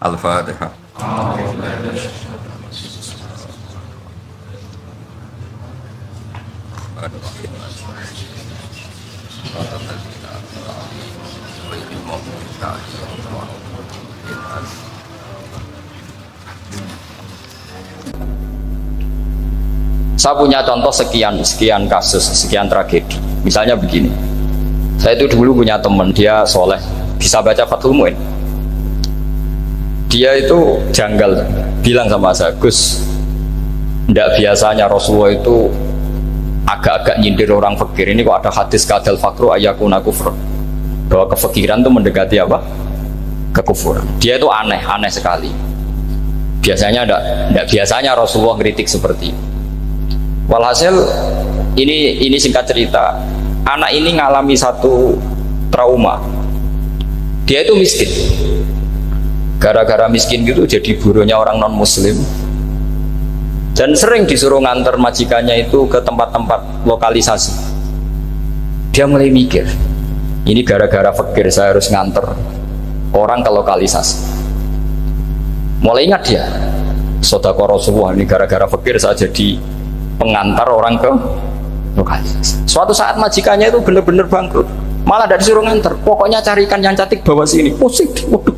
Al-Fatihah. Saya punya contoh sekian kasus, sekian tragedi. Misalnya begini, saya itu dulu punya teman, dia soleh, bisa baca Fathul Mu'in. Dia itu janggal, bilang sama saya, Gus, tidak biasanya Rasulullah itu agak-agak nyindir orang fakir. Ini kok ada hadis kadal fakru ayakuna kufur, bahwa kefakiran itu mendekati apa? Kekufuran. Dia itu aneh sekali. Biasanya tidak biasanya Rasulullah kritik seperti itu. Walhasil ini singkat cerita, anak ini ngalami satu trauma. Dia itu miskin, gara-gara miskin gitu jadi burunya orang non muslim, dan sering disuruh nganter majikannya itu ke tempat-tempat lokalisasi. Dia mulai mikir, ini gara-gara fakir saya harus nganter orang ke lokalisasi. Mulai ingat dia, sedekah Rasulullah, ini gara-gara fakir saya jadi pengantar orang ke lokalisasi. Suatu saat majikannya itu benar-benar bangkrut, malah tidak disuruh nganter, pokoknya carikan yang cantik bawa sini. Pusing, waduh.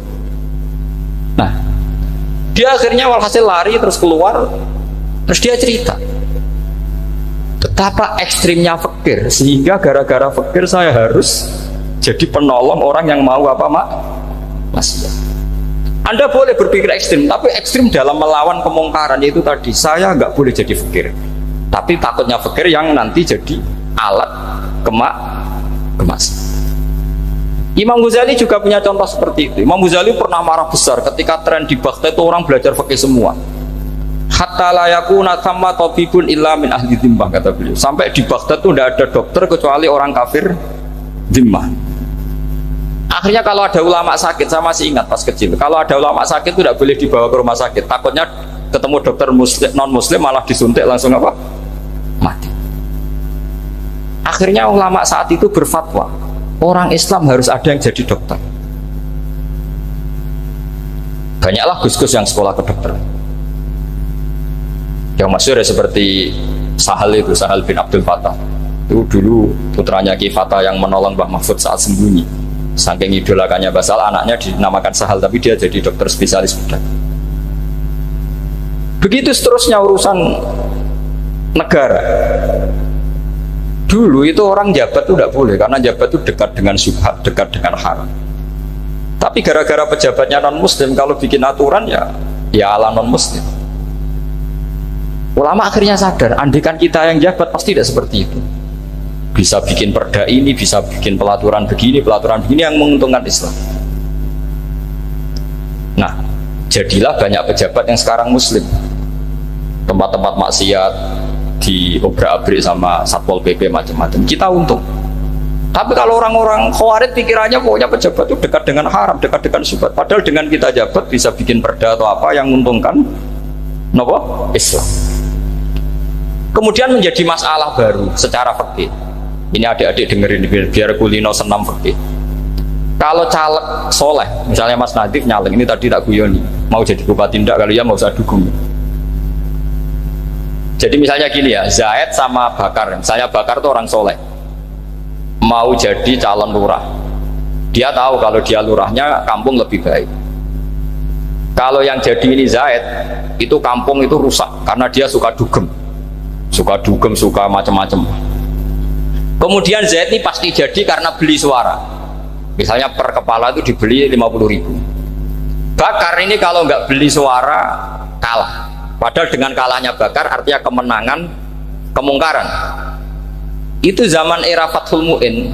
Nah, dia akhirnya walhasil lari terus keluar, terus dia cerita betapa ekstrimnya fakir, sehingga gara-gara fakir saya harus jadi penolong orang yang mau apa maksiat. Anda boleh berpikir ekstrim, tapi ekstrim dalam melawan kemungkaran, yaitu tadi, saya nggak boleh jadi fakir, tapi takutnya fakir yang nanti jadi alat kemas. Imam Ghazali juga punya contoh seperti itu. Imam Ghazali pernah marah besar ketika tren di Baghdad itu orang belajar fikih semua. Hatta la yakuna thamma tabibun illa min ahli dhimmah, kata beliau. Sampai di Baghdad itu tidak ada dokter kecuali orang kafir dhimmah. Akhirnya kalau ada ulama sakit, saya masih ingat pas kecil, kalau ada ulama sakit itu tidak boleh dibawa ke rumah sakit, takutnya ketemu dokter muslim, non muslim malah disuntik langsung apa? Mati. Akhirnya ulama saat itu berfatwa, orang Islam harus ada yang jadi dokter. Banyaklah gus-gus yang sekolah kedokteran. Yang masyhur seperti Sahal bin Abdul Fattah. Itu dulu putranya Ki Fatah yang menolong Mbah Mahfud saat sembunyi. Saking idolakannya Basal, anaknya dinamakan Sahal, tapi dia jadi dokter spesialis bedah. Begitu seterusnya urusan negara. Dulu itu orang jabat itu tidak boleh, karena jabat itu dekat dengan syubhat, dekat dengan haram. Tapi gara-gara pejabatnya non muslim, kalau bikin aturan ya ala non muslim. Ulama akhirnya sadar, andikan kita yang jabat pasti tidak seperti itu. Bisa bikin perda ini, bisa bikin pelaturan begini yang menguntungkan Islam. Nah, jadilah banyak pejabat yang sekarang muslim. Tempat-tempat maksiat di obrak-abrik sama Satpol PP macam-macam, kita untung. Tapi kalau orang-orang khawarij pikirannya pokoknya pejabat itu dekat dengan haram, dekat dengan syubhat. Padahal dengan kita jabat bisa bikin perda atau apa yang menguntungkan Islam. Kemudian menjadi masalah baru secara fikih. Ini adik-adik dengerin biar kulino senam fikih. Kalau caleg soleh, misalnya Mas Nadif nyaleng, ini tadi tak guyoni, mau jadi bupati ndak, kalau ya mau usah dukung. Jadi misalnya gini ya, Zaid sama Bakar, misalnya Bakar itu orang soleh, mau jadi calon lurah. Dia tahu kalau dia lurahnya kampung lebih baik. Kalau yang jadi ini Zaid, itu kampung itu rusak karena dia suka dugem, suka macam-macam. Kemudian Zaid ini pasti jadi karena beli suara. Misalnya per kepala itu dibeli 50.000. Bakar ini kalau nggak beli suara kalah. Padahal dengan kalahnya Bakar artinya kemenangan kemungkaran. Itu zaman era Fathul Mu'in,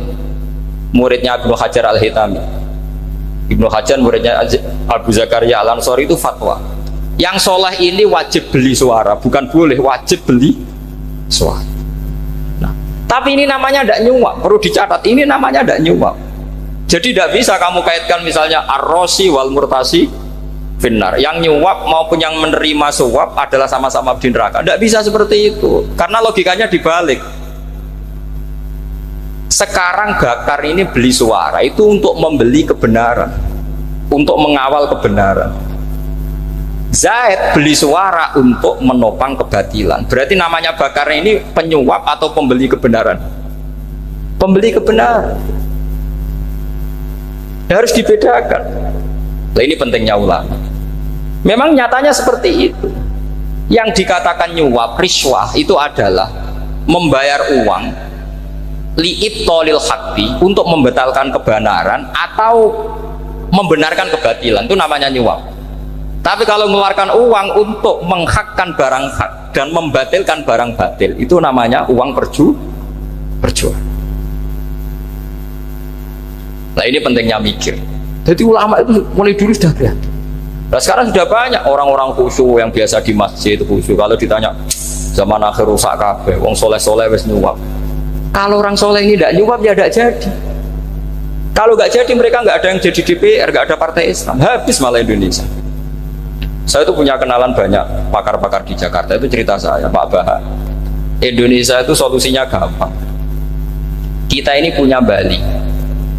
muridnya Ibnu Hajar Al-Hitami. Ibnu Hajar muridnya Abu Zakaria Al-Ansori itu fatwa, yang soleh ini wajib beli suara, bukan boleh, wajib beli suara. Nah, tapi ini namanya tidak nyuap, perlu dicatat, ini namanya tidak nyuap. Jadi tidak bisa kamu kaitkan misalnya ar-rosi wal murtasi finnar, yang nyuap maupun yang menerima suap adalah sama-sama di neraka. Tidak bisa seperti itu, karena logikanya dibalik. Sekarang Bakar ini beli suara itu untuk membeli kebenaran, untuk mengawal kebenaran. Zaid beli suara untuk menopang kebatilan. Berarti namanya Bakar ini penyuap atau pembeli kebenaran? Pembeli kebenaran. Harus dibedakan. Nah, ini pentingnya ulama. Memang nyatanya seperti itu. Yang dikatakan nyuap, riswah itu adalah membayar uang li'ibtolil haqqi, untuk membatalkan kebenaran atau membenarkan kebatilan, itu namanya nyuap. Tapi kalau mengeluarkan uang untuk menghakkan barang hak dan membatalkan barang batil, itu namanya uang perjuangan. Nah, ini pentingnya mikir. Jadi ulama itu mulai dulu sudah berhati. Nah, sekarang sudah banyak orang-orang khusyuk yang biasa di masjid khusyuk. Kalau ditanya zaman akhir rusak kabeh, wong soleh-soleh wis nyuap. Kalau orang soleh ini tidak nyuap ya tidak jadi. Kalau nggak jadi mereka nggak ada yang jadi DPR, nggak ada partai Islam, habis malah Indonesia. Saya itu punya kenalan banyak pakar-pakar di Jakarta, itu cerita saya, Pak Bahar. Indonesia itu solusinya gampang. Kita ini punya Bali,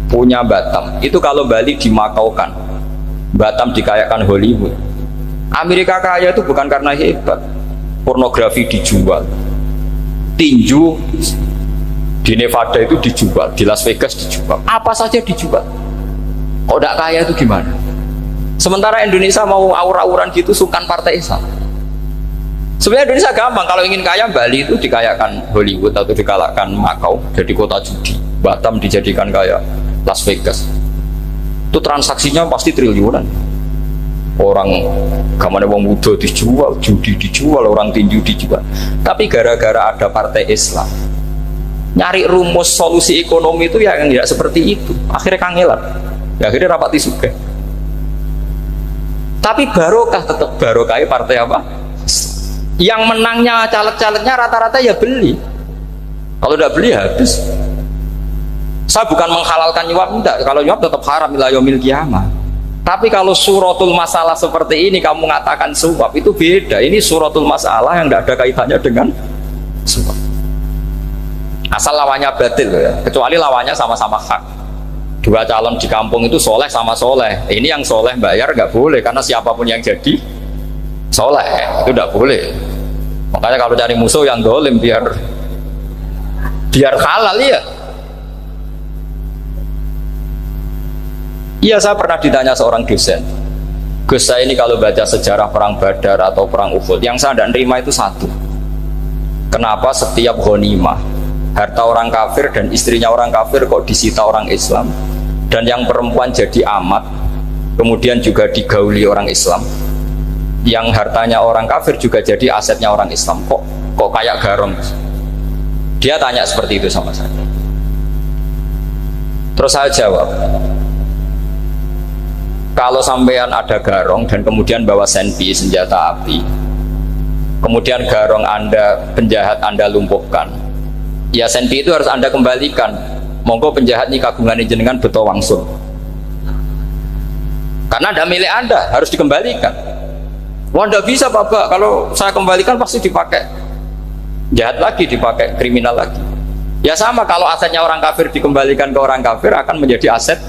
punya Batam. Itu kalau Bali dimakaukan, Batam dikayakan Hollywood. Amerika kaya itu bukan karena hebat, pornografi dijual, tinju di Nevada itu dijual, di Las Vegas dijual, apa saja dijual. Kok tidak kaya itu gimana? Sementara Indonesia mau aur-auran gitu sungkan partai Islam. Sebenarnya Indonesia gampang, kalau ingin kaya Bali itu dikayakan Hollywood atau dikalahkan Makau jadi kota judi, Batam dijadikan kaya Las Vegas. Itu transaksinya pasti triliunan. Orang gamane wong muda dijual, judi dijual, orang tinju dijual. Tapi gara-gara ada partai Islam, nyari rumus solusi ekonomi itu yang tidak seperti itu, akhirnya kangelan, ya, akhirnya rapati suka. Tapi barokah, tetap barokah partai apa? Yang menangnya caleg-calegnya rata-rata ya beli. Kalau tidak beli habis. Saya bukan menghalalkan nyuap, enggak. Kalau nyuap tetap haram ila yaumil qiyamah. Tapi kalau suratul masalah seperti ini kamu mengatakan suap, itu beda. Ini suratul masalah yang tidak ada kaitannya dengan suap. Asal lawannya batil ya, kecuali lawannya sama-sama hak. Dua calon di kampung itu soleh sama soleh. Ini yang soleh bayar nggak boleh, karena siapapun yang jadi soleh itu nggak boleh. Makanya kalau cari musuh yang dolim biar halal ya. Iya, saya pernah ditanya seorang dosen, Gus, saya ini kalau baca sejarah perang Badar atau perang Uhud, yang saya tidak nerima itu satu. Kenapa setiap ghanimah harta orang kafir dan istrinya orang kafir kok disita orang Islam, dan yang perempuan jadi amat kemudian juga digauli orang Islam, yang hartanya orang kafir juga jadi asetnya orang Islam, kok kayak garong? Dia tanya seperti itu sama saya. Terus saya jawab, kalau sampean ada garong dan kemudian bawa senpi, senjata api, kemudian garong Anda, penjahat Anda lumpuhkan, ya senpi itu harus Anda kembalikan. Monggo penjahat ini kagungan jenengan beto wangsul, karena ada milik Anda, harus dikembalikan. Wah, tidak bisa Bapak, kalau saya kembalikan pasti dipakai jahat lagi, dipakai kriminal lagi. Ya sama, kalau asetnya orang kafir dikembalikan ke orang kafir akan menjadi aset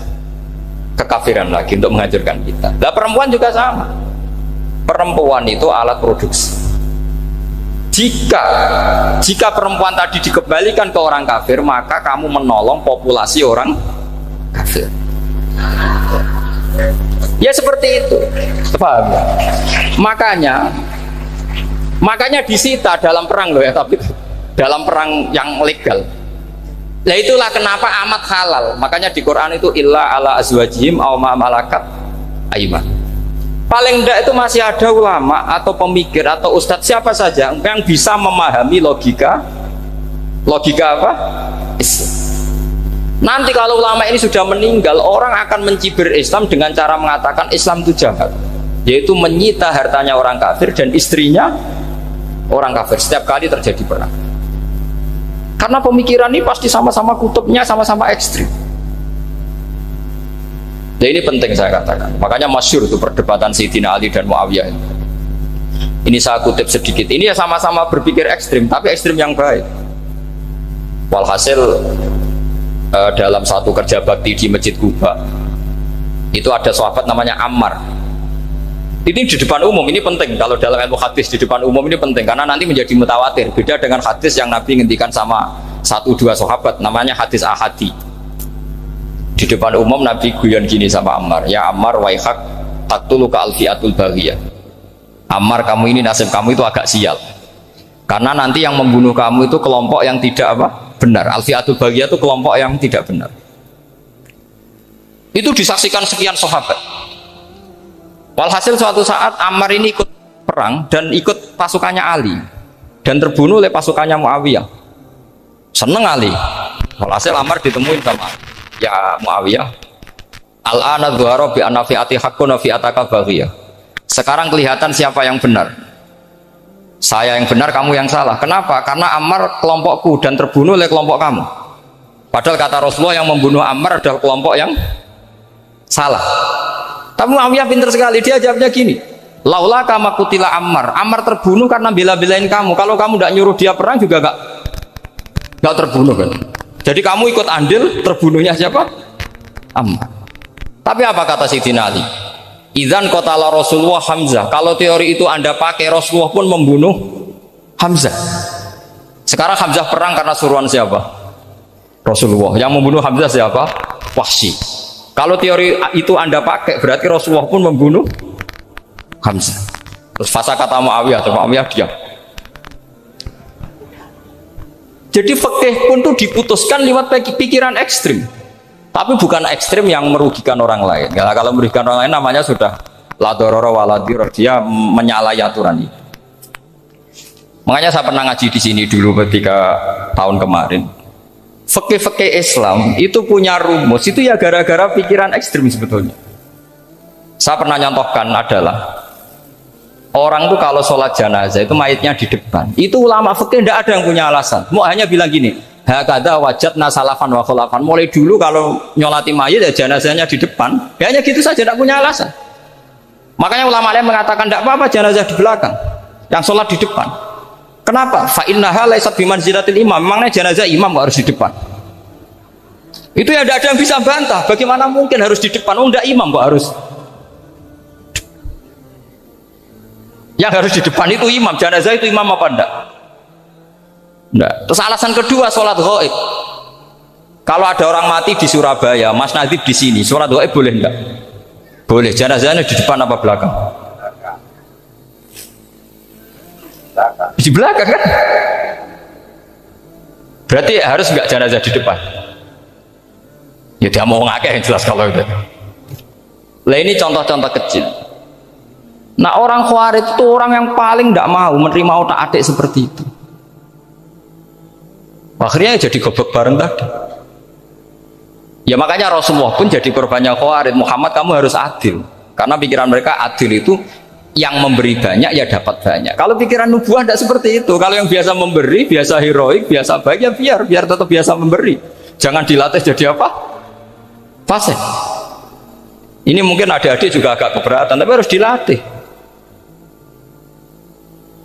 kekafiran lagi untuk menghancurkan kita. Nah, perempuan juga sama. Perempuan itu alat produksi. Jika perempuan tadi dikembalikan ke orang kafir, maka kamu menolong populasi orang kafir. Ya seperti itu. Paham ya? Makanya disita dalam perang loh ya, tapi dalam perang yang legal. Nah itulah kenapa amat halal. Makanya di Quran itu illa ala azwajihim aw ma malakat aiman. Paling enggak itu masih ada ulama atau pemikir atau ustadz siapa saja yang bisa memahami logika apa? Islam. Nanti kalau ulama ini sudah meninggal, orang akan mencibir Islam dengan cara mengatakan Islam itu jahat, yaitu menyita hartanya orang kafir dan istrinya orang kafir setiap kali terjadi perang. Karena pemikiran ini pasti sama-sama kutubnya, sama-sama ekstrim. Nah ini penting saya katakan. Makanya masyhur itu perdebatan Sayyidina Ali dan Muawiyah. Ini saya kutip sedikit. Ini ya sama-sama berpikir ekstrim, tapi ekstrim yang baik. Walhasil dalam satu kerja bakti di Masjid Kuba, itu ada sahabat namanya Ammar. Ini di depan umum, ini penting. Kalau dalam ilmu hadis di depan umum ini penting karena nanti menjadi mutawatir. Beda dengan hadis yang Nabi ngendikan sama 1-2 sahabat, namanya hadis ahadi. Di depan umum Nabi guyon gini sama Ammar, ya Ammar waihak taktuluka alfiatul baghiyah. Ammar, kamu ini nasib kamu itu agak sial. Karena nanti yang membunuh kamu itu kelompok yang tidak benar. Alfiatul baghiyah itu kelompok yang tidak benar. Itu disaksikan sekian sahabat. Walhasil suatu saat Ammar ini ikut perang dan ikut pasukannya Ali dan terbunuh oleh pasukannya Muawiyah. Seneng Ali. Walhasil Ammar ditemuin sama ya Muawiyah. Al-ana dhuhara bi anna fi'ati haqqun wa fi'ataka baghiyah. Sekarang kelihatan siapa yang benar. Saya yang benar, kamu yang salah. Kenapa? Karena Ammar kelompokku dan terbunuh oleh kelompok kamu. Padahal kata Rasulullah yang membunuh Ammar adalah kelompok yang salah. Tapi Muawiyah pintar sekali, dia jawabnya gini, laula kama kutila Ammar. Ammar terbunuh karena bela-belain kamu. Kalau kamu tidak nyuruh dia perang juga gak terbunuh kan. Jadi kamu ikut andil terbunuhnya siapa? Ammar. Tapi apa kata Sayyidina Ali? Idzan qatala Rasulullah Hamzah. Kalau teori itu Anda pakai, Rasulullah pun membunuh Hamzah. Sekarang Hamzah perang karena suruhan siapa? Rasulullah. Yang membunuh Hamzah siapa? Wahsy. Kalau teori itu Anda pakai, berarti Rasulullah pun membunuh Hamzah. Terus fasa kata Muawiyah, Muawiyah diam. Jadi fikih pun tuh diputuskan lewat pikiran ekstrim. Tapi bukan ekstrim yang merugikan orang lain. Ya, kalau merugikan orang lain namanya sudah la dororo wa la dirar, dia menyalahi aturan ini. Makanya saya pernah ngaji di sini dulu ketika tahun kemarin. Fikih-fikih Islam itu punya rumus, itu ya gara-gara pikiran ekstrim sebetulnya. Saya pernah nyontohkan adalah orang tuh kalau sholat jenazah itu mayitnya di depan, itu ulama fikih tidak ada yang punya alasan. Mau hanya bilang gini, hakada wajadna salafan wa khulafan. Mulai dulu kalau nyolati mayit ya jenazahnya di depan, ya hanya gitu saja, tidak punya alasan. Makanya ulama lain mengatakan tidak apa-apa jenazah di belakang, yang sholat di depan. Kenapa? Fa innaha laysat bimanzilatil imam. Memangnya jenazah imam harus di depan. Itu ya tidak ada yang bisa bantah. Bagaimana mungkin harus di depan? Oh, enggak, imam kok harus. Yang harus di depan itu imam. Jenazah itu imam apa enggak? Enggak. Terus alasan kedua, sholat ghaib. Kalau ada orang mati di Surabaya, Mas Nadib di sini, sholat ghaib boleh enggak? Boleh. Jenazahnya di depan apa belakang? Di belakang kan? Berarti harus enggak jenazah di depan? Ya dia mau ngakeh yang jelas kalau itu. Lah ini contoh-contoh kecil. Nah orang Khawarij itu orang yang paling tidak mau menerima otak-atik seperti itu. Akhirnya jadi goblok bareng tadi. Ya makanya Rasulullah pun jadi korbannya Khawarij. Muhammad, kamu harus adil. Karena pikiran mereka adil itu yang memberi banyak ya dapat banyak. Kalau pikiran nubuah tidak seperti itu. Kalau yang biasa memberi, biasa heroik, biasa baik, ya biar tetap biasa memberi. Jangan dilatih jadi apa? Fasik. Ini mungkin adik-adik juga agak keberatan, tapi harus dilatih.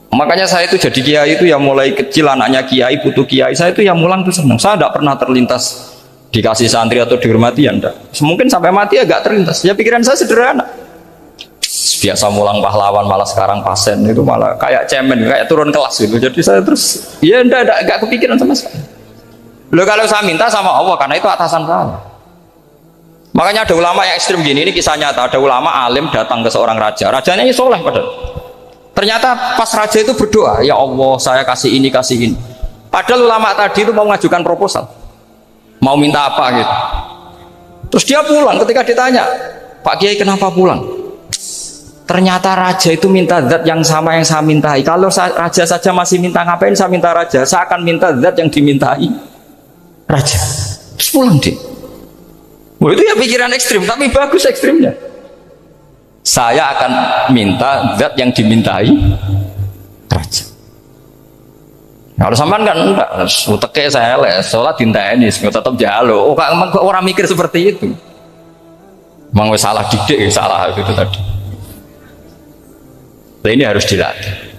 Makanya saya itu jadi kiai itu ya mulai kecil, anaknya kiai, putu kiai, saya itu yang mulang itu senang. Saya tidak pernah terlintas dikasih santri atau dihormati, ya enggak. Mungkin sampai mati agak terlintas. Ya pikiran saya sederhana. Biasa mulang pahlawan, malah sekarang pasien itu malah kayak cemen, kayak turun kelas gitu. Jadi saya terus ya enggak kepikiran sama sekali. Loh kalau saya minta sama Allah, karena itu atasan saya. Makanya ada ulama yang ekstrim gini, ini kisah nyata. Ada ulama alim datang ke seorang raja, rajanya ini soleh padahal. Ternyata pas raja itu berdoa, ya Allah saya kasih ini. Padahal ulama tadi itu mau mengajukan proposal, mau minta apa gitu. Terus dia pulang, ketika ditanya, Pak Kiai kenapa pulang? Ternyata raja itu minta zat yang sama yang saya mintai. Kalau raja saja masih minta, ngapain saya minta raja? Saya akan minta zat yang dimintai raja. Terus pulang deh. Wah, itu ya pikiran ekstrim, tapi bagus ekstrimnya. Saya akan minta zat yang dimintai raja. Kalau sampean kan enggak, uteke saya les, sholat dinteni, tetap jalo. Oh, kok orang mikir seperti itu? Mang salah didik, salah itu tadi. Nah, ini harus dilatih.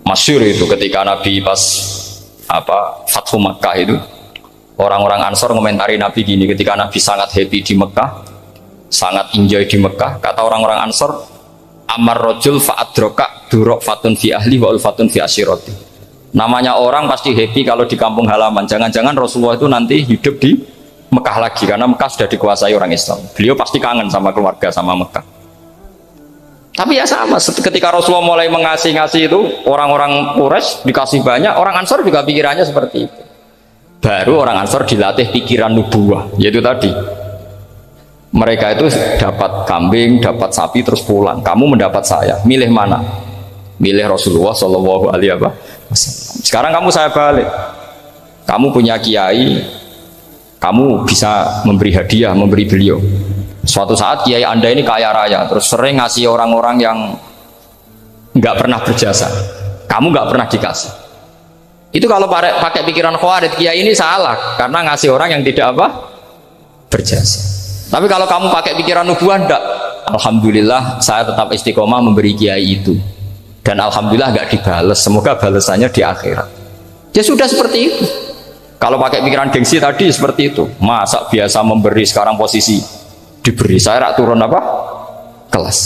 Masyhur itu ketika Nabi pas Fathu Makkah itu, orang-orang Ansor komentari Nabi gini, ketika Nabi sangat happy di Mekah, sangat enjoy di Mekah, kata orang-orang Ansor, Amar rojul fa'adroka durok fatun fi ahli wa ulfatun fi asyiroti. Namanya orang pasti happy kalau di kampung halaman. Jangan-jangan Rasulullah itu nanti hidup di Mekah lagi, karena Mekah sudah dikuasai orang Islam. Beliau pasti kangen sama keluarga, sama Mekah. Tapi ya sama, ketika Rasulullah mulai mengasih-ngasih itu, orang-orang Quraisy dikasih banyak, orang Ansor juga pikirannya seperti itu. Baru orang Ansor dilatih pikiran nubuwah, yaitu tadi. Mereka itu dapat kambing, dapat sapi, terus pulang. Kamu mendapat saya, milih mana? Milih Rasulullah Shallallahu Alaihi Wasallam. Sekarang kamu saya balik. Kamu punya kiai, kamu bisa memberi hadiah, memberi beliau. Suatu saat kiai Anda ini kaya raya, terus sering ngasih orang-orang yang nggak pernah berjasa. Kamu nggak pernah dikasih. Itu kalau pakai pikiran Khawarij, kiai ini salah karena ngasih orang yang tidak apa? Berjasa. Tapi kalau kamu pakai pikiran nubuah, enggak. Alhamdulillah saya tetap istiqomah memberi kiai itu. Dan alhamdulillah enggak dibales. Semoga balasannya di akhirat. Ya sudah seperti itu. Kalau pakai pikiran gengsi tadi seperti itu. Masa biasa memberi, sekarang posisi diberi, saya rak turun apa? Kelas.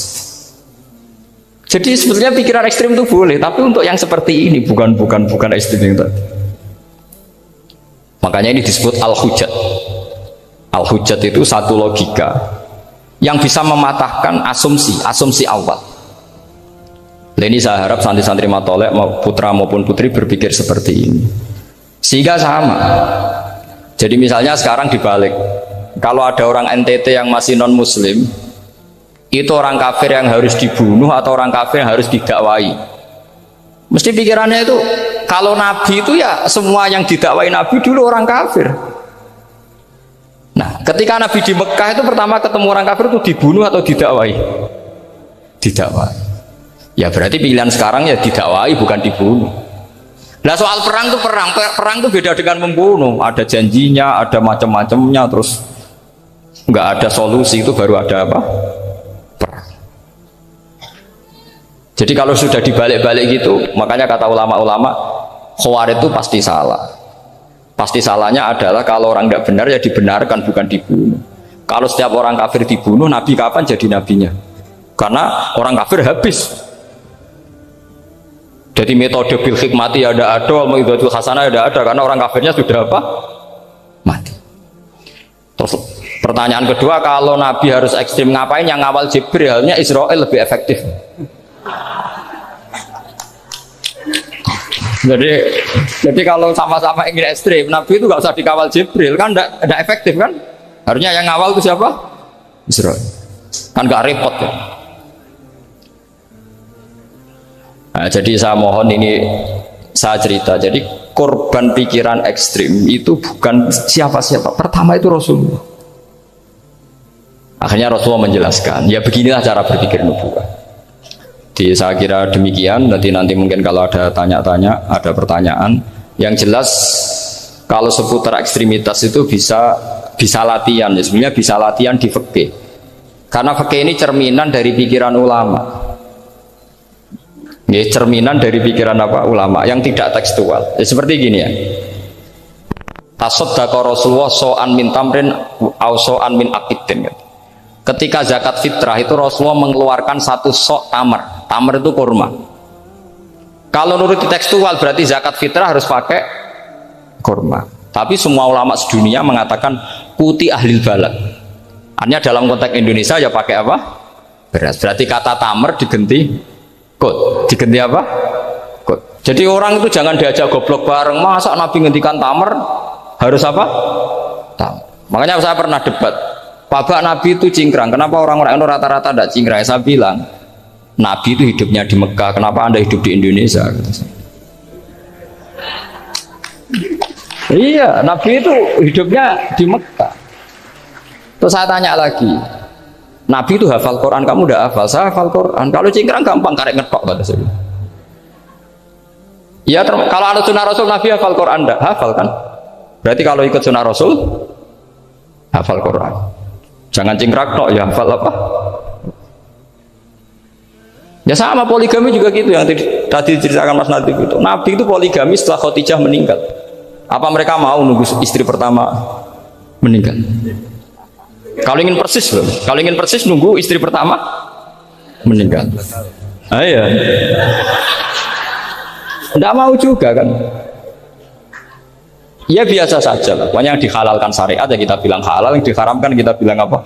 Jadi sebetulnya pikiran ekstrim itu boleh, tapi untuk yang seperti ini bukan ekstrim yang tadi. Makanya ini disebut al-hujjat. Al-hujjat itu satu logika yang bisa mematahkan asumsi awal. Ini saya harap santri-santri matolek, putra maupun putri berpikir seperti ini. Sehingga sama. Jadi misalnya sekarang dibalik, kalau ada orang NTT yang masih non muslim, itu orang kafir yang harus dibunuh atau orang kafir yang harus didakwai. Mesti pikirannya itu, kalau Nabi itu ya semua yang didakwai Nabi dulu orang kafir. Nah, ketika Nabi di Mekah itu pertama ketemu orang kafir itu dibunuh atau didakwai? Didakwai. Ya berarti pilihan sekarang ya didakwai, bukan dibunuh. Nah soal perang itu perang itu beda dengan membunuh. Ada janjinya, ada macam-macamnya, terus nggak ada solusi, itu baru ada apa? Perang. Jadi kalau sudah dibalik-balik gitu, makanya kata ulama-ulama, Khawarij itu pasti salah. Pasti salahnya adalah kalau orang nggak benar ya dibenarkan, bukan dibunuh. Kalau setiap orang kafir dibunuh, Nabi kapan jadi nabinya? Karena orang kafir habis. Jadi metode bil hikmati ada, mau'izatul hasanah ada, karena orang kafirnya sudah apa? Mati. Terus pertanyaan kedua, kalau Nabi harus ekstrim ngapain? Yang ngawal Jibril, halnya Israel lebih efektif. Jadi kalau sama-sama ingin ekstrim, Nabi itu nggak usah dikawal Jibril, kan tidak efektif kan? Harusnya yang ngawal itu siapa? Israel. Kan nggak repot ya. Nah, jadi saya mohon ini saya cerita. Jadi korban pikiran ekstrim itu bukan siapa-siapa. Pertama itu Rasulullah. Akhirnya Rasulullah menjelaskan, ya beginilah cara berpikir nubuwah. Jadi saya kira demikian. Nanti mungkin kalau ada tanya-tanya, ada pertanyaan. Yang jelas kalau seputar ekstremitas itu bisa latihan. Ya, sebenarnya bisa latihan di fikih. Karena fikih ini cerminan dari pikiran ulama. Ya, cerminan dari pikiran apa? Ulama yang tidak tekstual. Ya, seperti gini ya. Tasaddaqa Rasulullah so'an min tamrin au so'an min aqidin. Ketika zakat fitrah itu Rasulullah mengeluarkan satu sok tamar. Tamar itu kurma. Kalau menurut tekstual berarti zakat fitrah harus pakai kurma. Tapi semua ulama sedunia mengatakan kuti ahlil balad. Artinya dalam konteks Indonesia ya pakai apa? Beras. Berarti kata tamar diganti kut. Diganti apa? Kut. Jadi orang itu jangan diajak goblok bareng. Masa Nabi ngendikan tamar harus apa? Tamar. Makanya saya pernah debat. Pak Nabi itu cingkrang. Kenapa orang-orang itu rata-rata tidak cingkrang? Saya bilang Nabi itu hidupnya di Mekah, kenapa Anda hidup di Indonesia? Iya, Nabi itu hidupnya di Mekah. Terus saya tanya lagi, Nabi itu hafal Quran, kamu udah hafal? Saya hafal Quran. Kalau cingkrang gampang, karek ngetok kata saya. Ya, kalau ada sunnah Rasul, Nabi hafal Quran enggak? Hafal kan? Berarti kalau ikut sunnah Rasul, hafal Quran. Jangan cingkrang tok, ya hafal apa? Ya sama poligami juga gitu yang tadi diceritakan Mas Nadif itu. Nabi itu poligami setelah Khadijah meninggal. Apa mereka mau nunggu istri pertama meninggal? Kalau ingin persis loh. Kalau ingin persis nunggu istri pertama meninggal. Iya. Tidak mau juga kan? Ya biasa saja lah. Pokoknya yang dihalalkan syariat ya kita bilang halal, yang diharamkan kita bilang apa?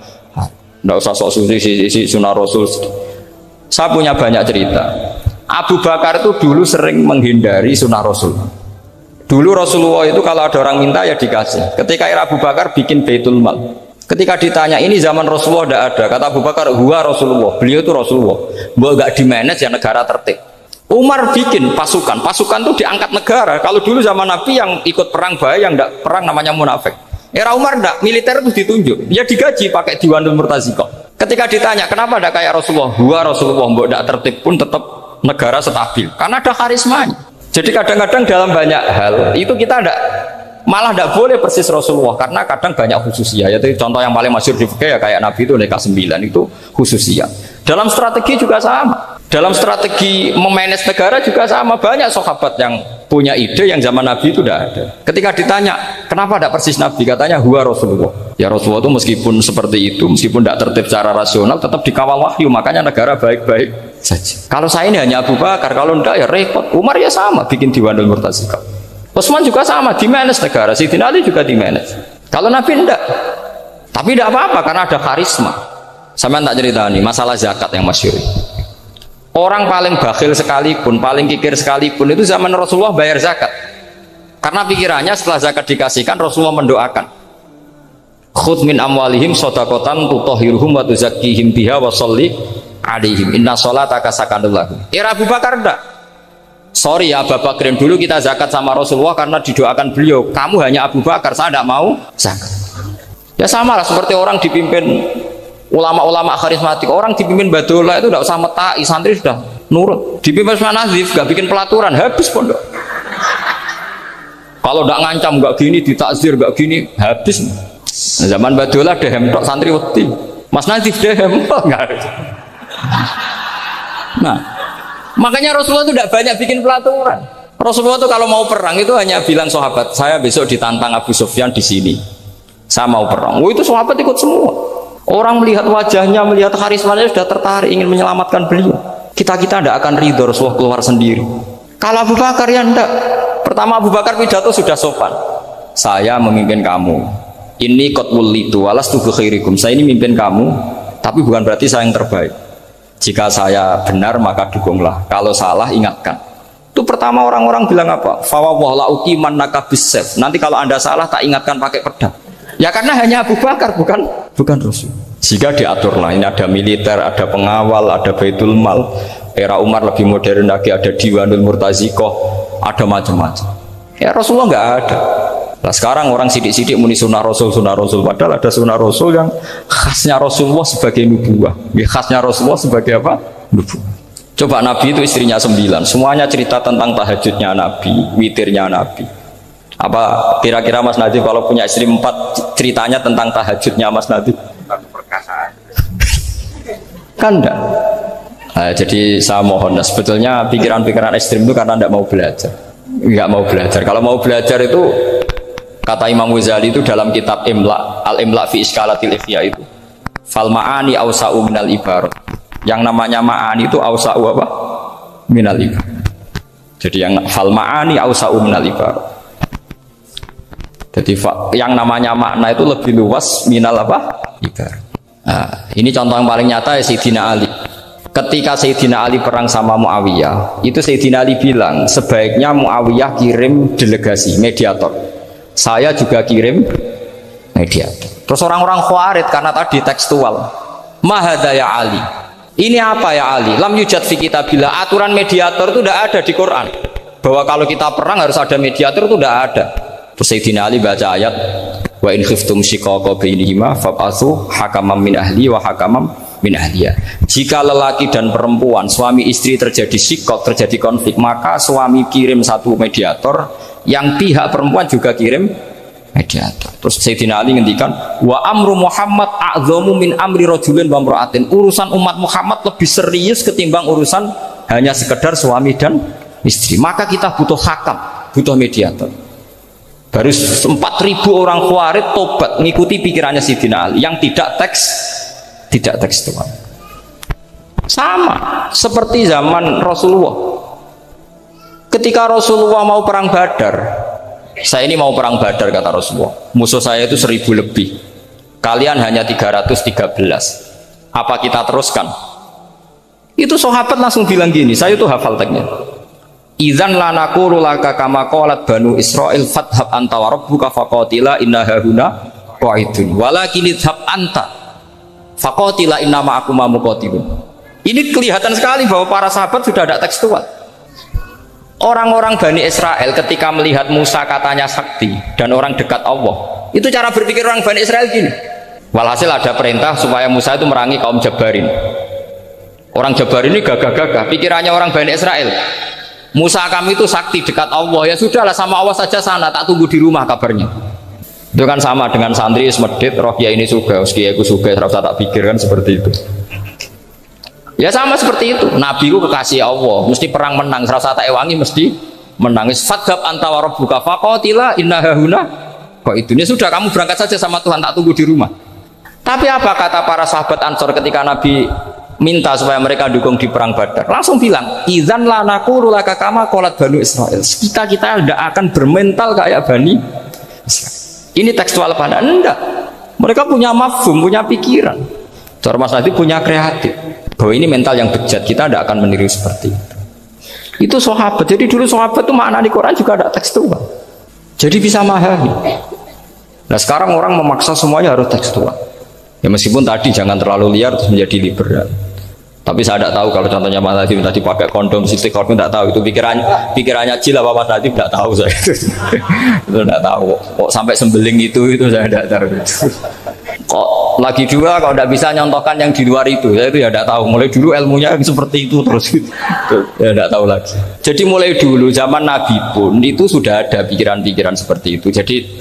Tidak usah sok suci sunnah Rasul. Saya punya banyak cerita. Abu Bakar itu dulu sering menghindari sunnah Rasul. Dulu Rasulullah itu kalau ada orang minta ya dikasih. Ketika era Abu Bakar bikin Baitul Mal. Ketika ditanya ini zaman Rasulullah tidak ada, kata Abu Bakar, huwa Rasulullah. Beliau itu Rasulullah. Bahwa nggak di-manage ya negara tertib. Umar bikin pasukan itu diangkat negara. Kalau dulu zaman Nabi yang ikut perang bahaya, yang tidak perang namanya munafik. Era Umar tidak, militer itu ditunjuk. Dia digaji pakai Diwanul Murtaziko. Ketika ditanya kenapa tidak kayak Rasulullah, huwa Rasulullah, bahwa tidak tertib pun tetap negara stabil. Karena ada karismanya. Jadi kadang-kadang dalam banyak hal itu kita malah tidak boleh persis Rasulullah karena kadang banyak khususiyah. Yaitu contoh yang paling masyhur di fikih ya kayak Nabi itu K9 itu khususiyah. Dalam strategi juga sama. Dalam strategi memanage negara juga sama. Banyak sahabat yang punya ide yang zaman Nabi itu tidak ada. Ketika ditanya kenapa tidak persis Nabi, katanya huwa Rasulullah. Ya Rasulullah itu meskipun seperti itu, meskipun tidak tertib secara rasional, tetap dikawal wahyu. Makanya negara baik-baik saja. Kalau saya ini hanya Abu Bakar, kalau tidak ya repot. Umar ya sama, bikin Diwanul Murtazika. Utsman juga sama, di-manage negara. Sayyidina Ali juga di-manage. Kalau Nabi tidak. Tapi tidak apa-apa karena ada karisma. Sama tak cerita nih, masalah zakat yang masyhur. Orang paling bakhil sekalipun, paling kikir sekalipun itu zaman Rasulullah bayar zakat. Karena pikirannya setelah zakat dikasihkan, Rasulullah mendoakan. Khudh min amwalihim shadaqatan tutahhiruhum wa tuzakkihim biha wa sholli alaihim inna sholataka sakanul lahum. Era Abu Bakar enggak. Sorry ya Abu Bakar, dulu kita zakat sama Rasulullah karena didoakan beliau. Kamu hanya Abu Bakar, saya tidak mau zakat. Ya sama lah seperti orang dipimpin ulama-ulama karismatik, orang dipimpin badola itu tidak usah metai, santri sudah nurut. Dipimpin Nazif, gak bikin pelaturan, habis pondok. Kalau tidak ngancam, gak gini, ditakzir, gak gini, habis. Nah, zaman badola dehem tok santri wedi. Mas Nazif dehem enggak. Nah, makanya Rasulullah itu tidak banyak bikin pelaturan. Rasulullah itu kalau mau perang itu hanya bilang sahabat, saya besok ditantang Abu Sufyan di sini. Saya mau perang. Oh itu sahabat ikut semua. Orang melihat wajahnya, melihat karismanya sudah tertarik ingin menyelamatkan beliau. Kita tidak akan ridho Rasulullah keluar sendiri. Kalau Abu Bakar ya enggak. Pertama Abu Bakar pidato sudah sopan. Saya memimpin kamu. Ini qatwul litu walastu bi khairikum. Saya ini memimpin kamu, tapi bukan berarti saya yang terbaik. Jika saya benar maka dukunglah. Kalau salah ingatkan. Itu pertama orang-orang bilang apa? Fa wa la uqiman nakabisef. Nanti kalau Anda salah tak ingatkan pakai pedang. Ya karena hanya Abu Bakar bukan Rasul. Jika diaturlah ini ada militer, ada pengawal, ada Baitul Mal. Era Umar lebih modern lagi, ada Diwanul Murtazikoh, ada macam-macam. Ya Rasulullah nggak ada. Nah sekarang orang sidik-sidik muni sunnah Rasul, padahal ada sunnah Rasul yang khasnya Rasulullah sebagai nubuwah. Khasnya Rasulullah sebagai apa? Nubuwah. Coba Nabi itu istrinya 9, semuanya cerita tentang tahajudnya Nabi, witirnya Nabi. Apa kira-kira Mas Nadif kalau punya istri 4 ceritanya tentang tahajudnya Mas Nadif? Perkasaan. Kan enggak? Nah, jadi saya mohon, sebetulnya pikiran-pikiran ekstrim itu karena enggak mau belajar. Enggak mau belajar. Kalau mau belajar itu kata Imam Ghazali itu dalam kitab Imla, Al-Imla fi Iskalatil Ikhya itu. Fal ma'ani awsa'u minal ibarat. Yang namanya ma'ani itu awsa'u apa? Minal ibarat. Jadi yang fal ma'ani awsa'u minal ibarat. Jadi yang namanya makna itu lebih luas minal apa? Ibarat. Nah, ini contoh yang paling nyata ya Sayyidina Ali. Ketika Sayyidina Ali perang sama Muawiyah, itu Sayyidina Ali bilang sebaiknya Muawiyah kirim delegasi mediator. Saya juga kirim mediator. Terus orang-orang Khawarij karena tadi tekstual. Mahadha ya Ali. Ini apa ya Ali? Lam yujad fi kitabillah. Aturan mediator itu tidak ada di Quran. Bahwa kalau kita perang harus ada mediator itu tidak ada. Terus Sayyidina Ali baca ayat wa in khiftum shiqaqa bainihima fab'atsu hakaman min ahli wa hakaman min ahliyah. Jika lelaki dan perempuan suami istri terjadi shiqaq, terjadi konflik, maka suami kirim satu mediator, yang pihak perempuan juga kirim mediator. Terus Sayyidina Ali ngendikan wa amru Muhammad a'dhamu min amri rajulin wa imra'atin. Urusan umat Muhammad lebih serius ketimbang urusan hanya sekedar suami dan istri. Maka kita butuh hakam, butuh mediator. Baru 4.000 orang Khawarij tobat mengikuti pikirannya Sayyidina Ali yang tidak tekstual. Sama seperti zaman Rasulullah. Ketika Rasulullah mau perang Badar, saya ini mau perang Badar kata Rasulullah, musuh saya itu 1000 lebih, kalian hanya 313, apa kita teruskan? Itu sahabat langsung bilang gini, saya itu hafal teksnya, idzan la naqulu laka kama qalat banu Israil fathab anta wa rabbuka faqatila inna hahuna qa'idun walakin idhab anta faqatila inna ma'akum muqatilun. Ini kelihatan sekali bahwa para sahabat sudah ada tekstual. Orang-orang Bani Israel ketika melihat Musa katanya sakti dan orang dekat Allah, itu cara berpikir orang Bani Israel gini. Walhasil ada perintah supaya Musa itu merangi kaum Jabarin. Orang Jabarin ini gagah-gagah, pikirannya orang Bani Israel, Musa kami itu sakti dekat Allah, ya sudahlah sama Allah saja sana, tak tunggu di rumah kabarnya. Itu kan sama dengan santri Smedit, Rohya ini juga, Uski aku juga, serasa tak pikir kan seperti itu. Ya sama seperti itu, Nabi ku kekasih Allah, mesti perang menang, serasa tak ewangi mesti menangis. Fadhab anta wa rabbuka faqatila inna hahuna qa'idun. Ya sudah, kamu berangkat saja sama Tuhan, tak tunggu di rumah. Tapi apa kata para sahabat Ansor ketika Nabi minta supaya mereka dukung di perang Badar? Langsung bilang, idzan la naqulu laka kama qalat banu Israil. Kita tidak akan bermental kayak Bani Israil. Ini tekstual pada enggak. Mereka punya mafhum, punya pikiran. Cara Mas Hadi punya kreatif. Bahwa ini mental yang bejat, kita tidak akan meniru seperti itu. Itu sahabat. Jadi dulu sahabat itu makna di Quran juga ada tekstual. Jadi bisa memahami. Nah sekarang orang memaksa semuanya harus tekstual. Ya meskipun tadi jangan terlalu liar terus menjadi liberal. Tapi saya tidak tahu kalau contohnya Mas Nadiem tadi pakai kondom, sistem kondom tidak tahu itu pikirannya Jil apa Mas Nadiem tidak tahu saya itu tidak tahu. Kok sampai sembeling itu saya tidak tahu. Kok lagi juga kalau tidak bisa nyontohkan yang di luar itu, saya itu ya tidak tahu. Mulai dulu ilmunya seperti itu terus gitu. Ya tidak tahu lagi. Jadi mulai dulu zaman Nabi pun itu sudah ada pikiran-pikiran seperti itu. Jadi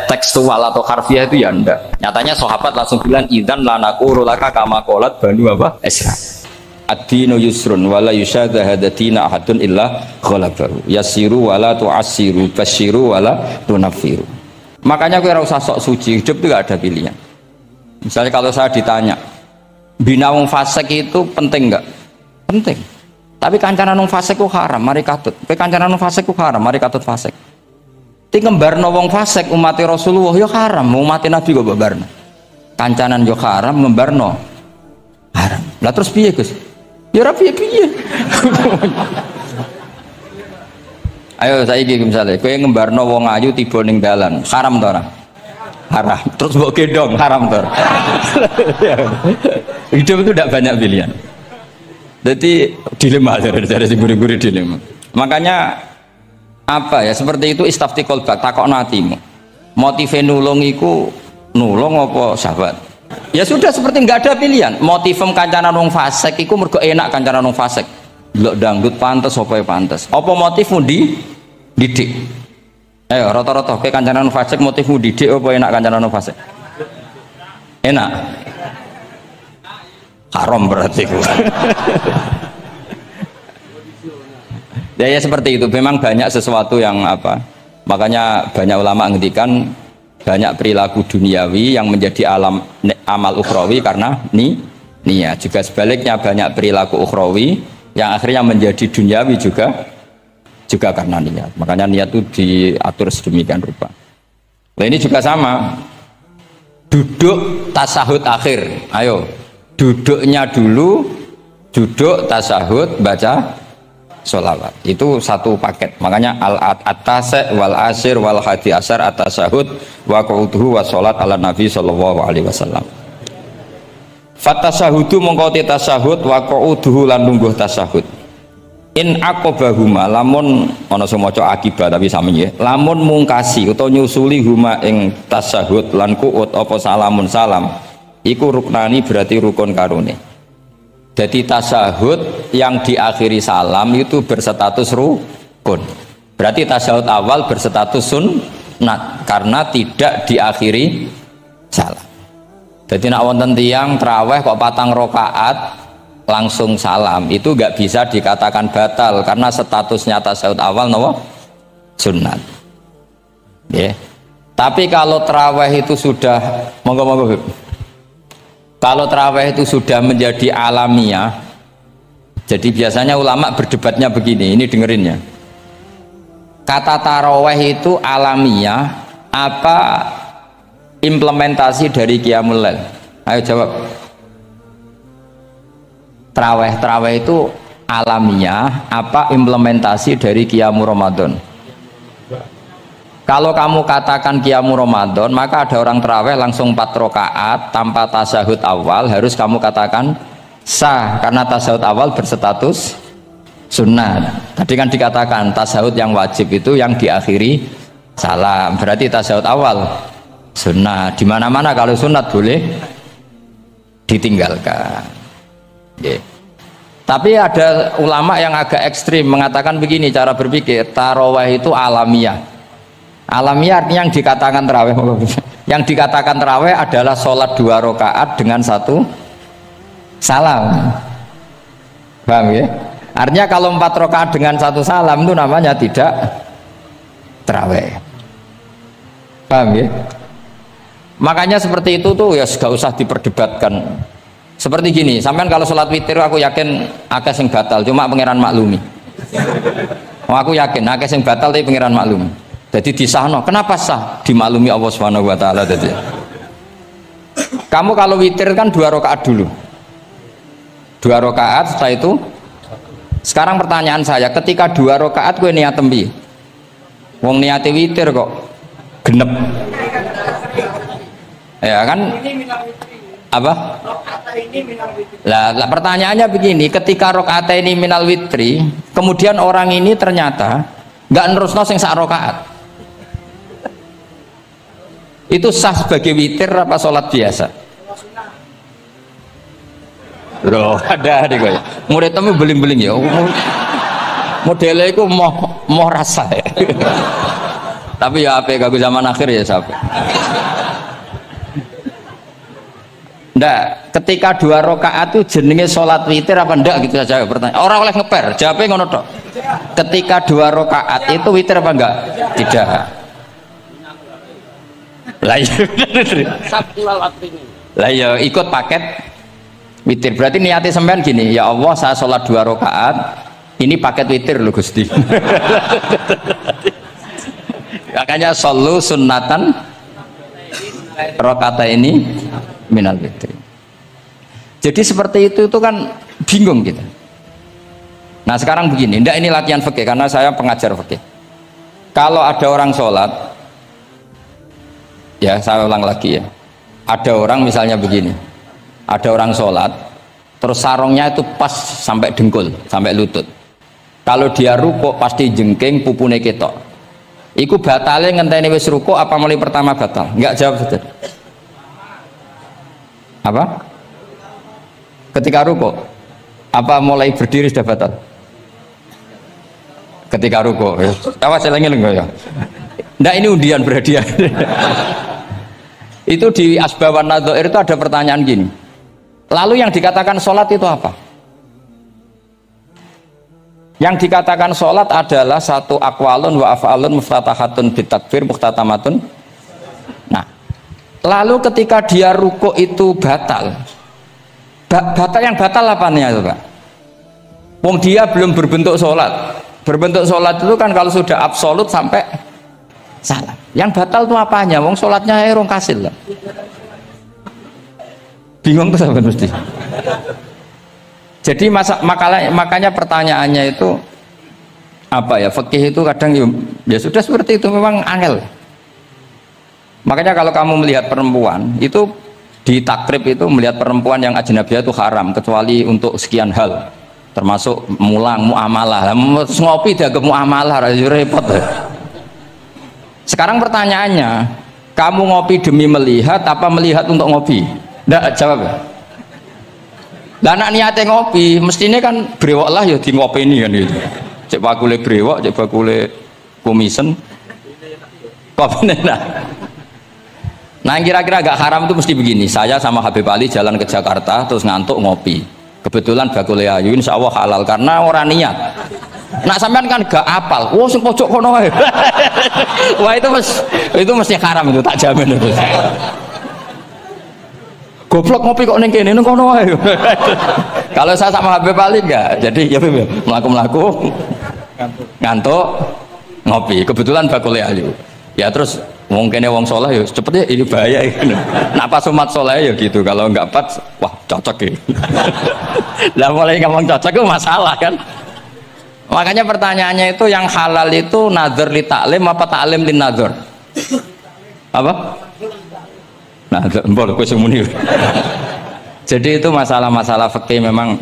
tekstual atau harfiah itu ya enggak. Nyatanya sahabat langsung bilang idzan la naqulu laka kama qalat banu apa? Israil. Ad-dinu yusrun wala yusyadha hadatina ahadun illa ghalabahu yasiru wala tu'assiru basyiru wala tunaffiru. Makanya aku usah sok suci, hidup itu gak ada pilihan. Misalnya kalau saya ditanya bina wong fasik itu penting enggak? Penting. Tapi kancanan wong fasik ku haram, mari katut. Tapi kancanan wong fasik ku haram, mari katut fasik. Ti ngembarno wong fasik umat Rasulullah yo haram, umat Nabi kok mbarno. Kancanan yo haram, ngembarno haram. Lah terus piye, Gus? Ya rapi piye. Ayo saiki misalnya kowe ngembarno wong ayu tiba ning dalan, haram to ora? Haram. Terus mbok gendong, haram to. Hidup itu tidak banyak pilihan. Jadi dilema dari guru-guru dilema. Makanya apa ya seperti itu istafti qalbak takokno atimu. Motive nulung iku nulung apa sahabat? Ya sudah seperti nggak ada pilihan. Motifem kancanan wong fasik iku mergo enak kancanan wong fasik. Delok dangdut pantes apa pantes. Apa motifmu didik? Ayo rata-rata ke kancanan wong fasik motifmu didik apa enak kancanan wong fasik? Enak. Haram berarti. Ya seperti itu. Memang banyak sesuatu yang apa? Makanya banyak ulama ngendikan banyak perilaku duniawi yang menjadi amal ukhrawi karena niat. Juga sebaliknya banyak perilaku ukhrawi yang akhirnya menjadi duniawi juga karena niat. Makanya niat itu diatur sedemikian rupa. Nah ini juga sama. Duduk tasahud akhir. Ayo, duduknya dulu, duduk tasahud baca sholawat itu satu paket. Makanya al-atasek wal asir wal hadi asar atasahud wa qauduhu wa sholat ala nabi sallallahu alaihi wasallam. Fatasahudu mongko tasahud wa qauduhu lan lungguh tasahud. In aqobahuma lamun ana sing maca akibah tapi sami ya. Lamun mungkasi utawa nyusuli huma ing tasahud lan qu'ud apa salamun salam iku ruknani berarti rukun karone. Jadi tasahud yang diakhiri salam itu berstatus rukun. Berarti tasahud awal berstatus sunnat karena tidak diakhiri salam. Jadi nak wonten tiyang traweh kok 4 rakaat langsung salam itu nggak bisa dikatakan batal karena statusnya tasahud awal nopo sunnat. Ya. Tapi kalau traweh itu sudah monggo-monggo kalau tarawih itu sudah menjadi alamiah, Jadi biasanya ulama berdebatnya begini, ini dengerinnya. Kata taraweh itu alamiah apa implementasi dari Qiyamul Lail? Ayo jawab. Taraweh itu alamiah apa implementasi dari Qiyamul Ramadan? Kalau kamu katakan Qiyamul Ramadan, maka ada orang taraweh langsung 4 rakaat tanpa tasyahud awal, harus kamu katakan sah karena tasyahud awal berstatus sunat. Tadi kan dikatakan tasyahud yang wajib itu yang diakhiri salam, berarti tasyahud awal sunat. Di mana-mana kalau sunat boleh ditinggalkan. Yeah. Tapi ada ulama yang agak ekstrim mengatakan begini cara berpikir, tarawih itu alamiah. Alamiah artinya yang dikatakan tarawih, yang dikatakan tarawih adalah sholat 2 rakaat dengan 1 salam. Paham ya? Artinya kalau 4 rakaat dengan 1 salam itu namanya tidak tarawih. Paham ya? Makanya seperti itu tuh ya gak usah diperdebatkan. Seperti gini, sampean kalau sholat witir aku yakin akeh sing batal, cuma pangeran maklumi. Aku yakin akeh sing batal tapi pangeran maklumi. Jadi disahno, kenapa sah? Dimaklumi Allah Subhanahu wa taala. Jadi kamu kalau witir kan 2 rakaat dulu. 2 rakaat setelah itu. Sekarang pertanyaan saya, ketika 2 rakaat kowe niat tembi. Wong niate witir kok genep. Ya kan? Apa? Lah pertanyaannya begini, ketika rakaat ini minal witri, kemudian orang ini ternyata nggak nerusno sing sak rakaat. Itu sah sebagai witir apa sholat biasa? Loh, ada nih kok. Murid temu beling-beling ya. Modelnya itu mau rasa ya. Tapi ya apa kagak zaman akhir ya sampai. Ndak, ketika 2 rakaat itu jenenge sholat witir apa ndak gitu saja pertanyaan. Orang oleh ngeper, jawabnya ngono tok. Ketika 2 rakaat itu witir apa enggak? Tidak. Lah iya ikut paket witir. Berarti niatnya sampean gini, ya Allah saya sholat 2 rakaat, ini paket witir loh Gusti. Makanya solu sunnatan rakaat ini minal witri. Jadi seperti itu kan bingung kita. Nah sekarang begini, ndak ini latihan fikih karena saya pengajar fikih. Kalau ada orang sholat, ya saya ulang lagi ya, ada orang misalnya begini, ada orang sholat terus sarungnya itu pas sampai dengkul, sampai lutut. Kalau dia rukuk pasti jengking pupune ketok. Iku batalnya ngenteni wis rukuk apa mulai pertama batal? Enggak, jawab saja. Apa? Ketika rukuk apa mulai berdiri sudah batal? Ketika rukuk ya. Awas eleng-eleng ya. Ndak ini undian berhadiah. Itu di Asbawan Nadhair itu ada pertanyaan gini. Lalu yang dikatakan sholat itu apa? Yang dikatakan sholat adalah satu akwalun wa af'alun muftatahatun bitakbir muhtatamatun. Nah, lalu ketika dia rukuk itu batal. Batal yang batal apanya itu Pak? Wong dia belum berbentuk sholat. Berbentuk sholat itu kan kalau sudah absolut sampai salah. Yang batal itu apanya? Wong sholatnya rong kasil lah. Bingung tuh sahabat mesti. Jadi makanya pertanyaannya itu apa ya? Fikih itu kadang ya sudah seperti itu, memang angel. Makanya kalau kamu melihat perempuan itu di takrib itu melihat perempuan yang ajnabiyah itu haram kecuali untuk sekian hal, termasuk mulang muamalah. Ngopi dianggap muamalah repot. Sekarang pertanyaannya, kamu ngopi demi melihat apa melihat untuk ngopi? Nggak, jawab ya. Lah anak niatnya ngopi, mestinya kan brewok lah ya di ngopi ini kan gitu. Cek bakule brewok, cek bakule komisen. Kopi nah. Nah kira-kira agak haram itu mesti begini. Saya sama Habib Ali jalan ke Jakarta terus ngantuk ngopi. Kebetulan bakule ayu insya Allah halal karena orang niat. Nak sampean kan gak apal. Wah sing pojok kono wae. Wah itu mesti haram itu tak jamin itu. Goblok ngopi kok ning kene nang kono wae. Kalau saya sama Habib Ali enggak. Jadi ya mlaku-mlaku ngantuk ngopi. Kebetulan bakule ayu. Ya terus wong kene wong saleh ya cepet ya ini bahaya iki. Nak pas umat saleh ya gitu. Kalau enggak pas wah cocok ya. Lah mulai ngomong cocok itu masalah kan. Makanya pertanyaannya itu yang halal itu nazar li taklim apa taklim li nazar? Apa? Nah, mbok kowe semuni. Jadi itu masalah-masalah fikih memang,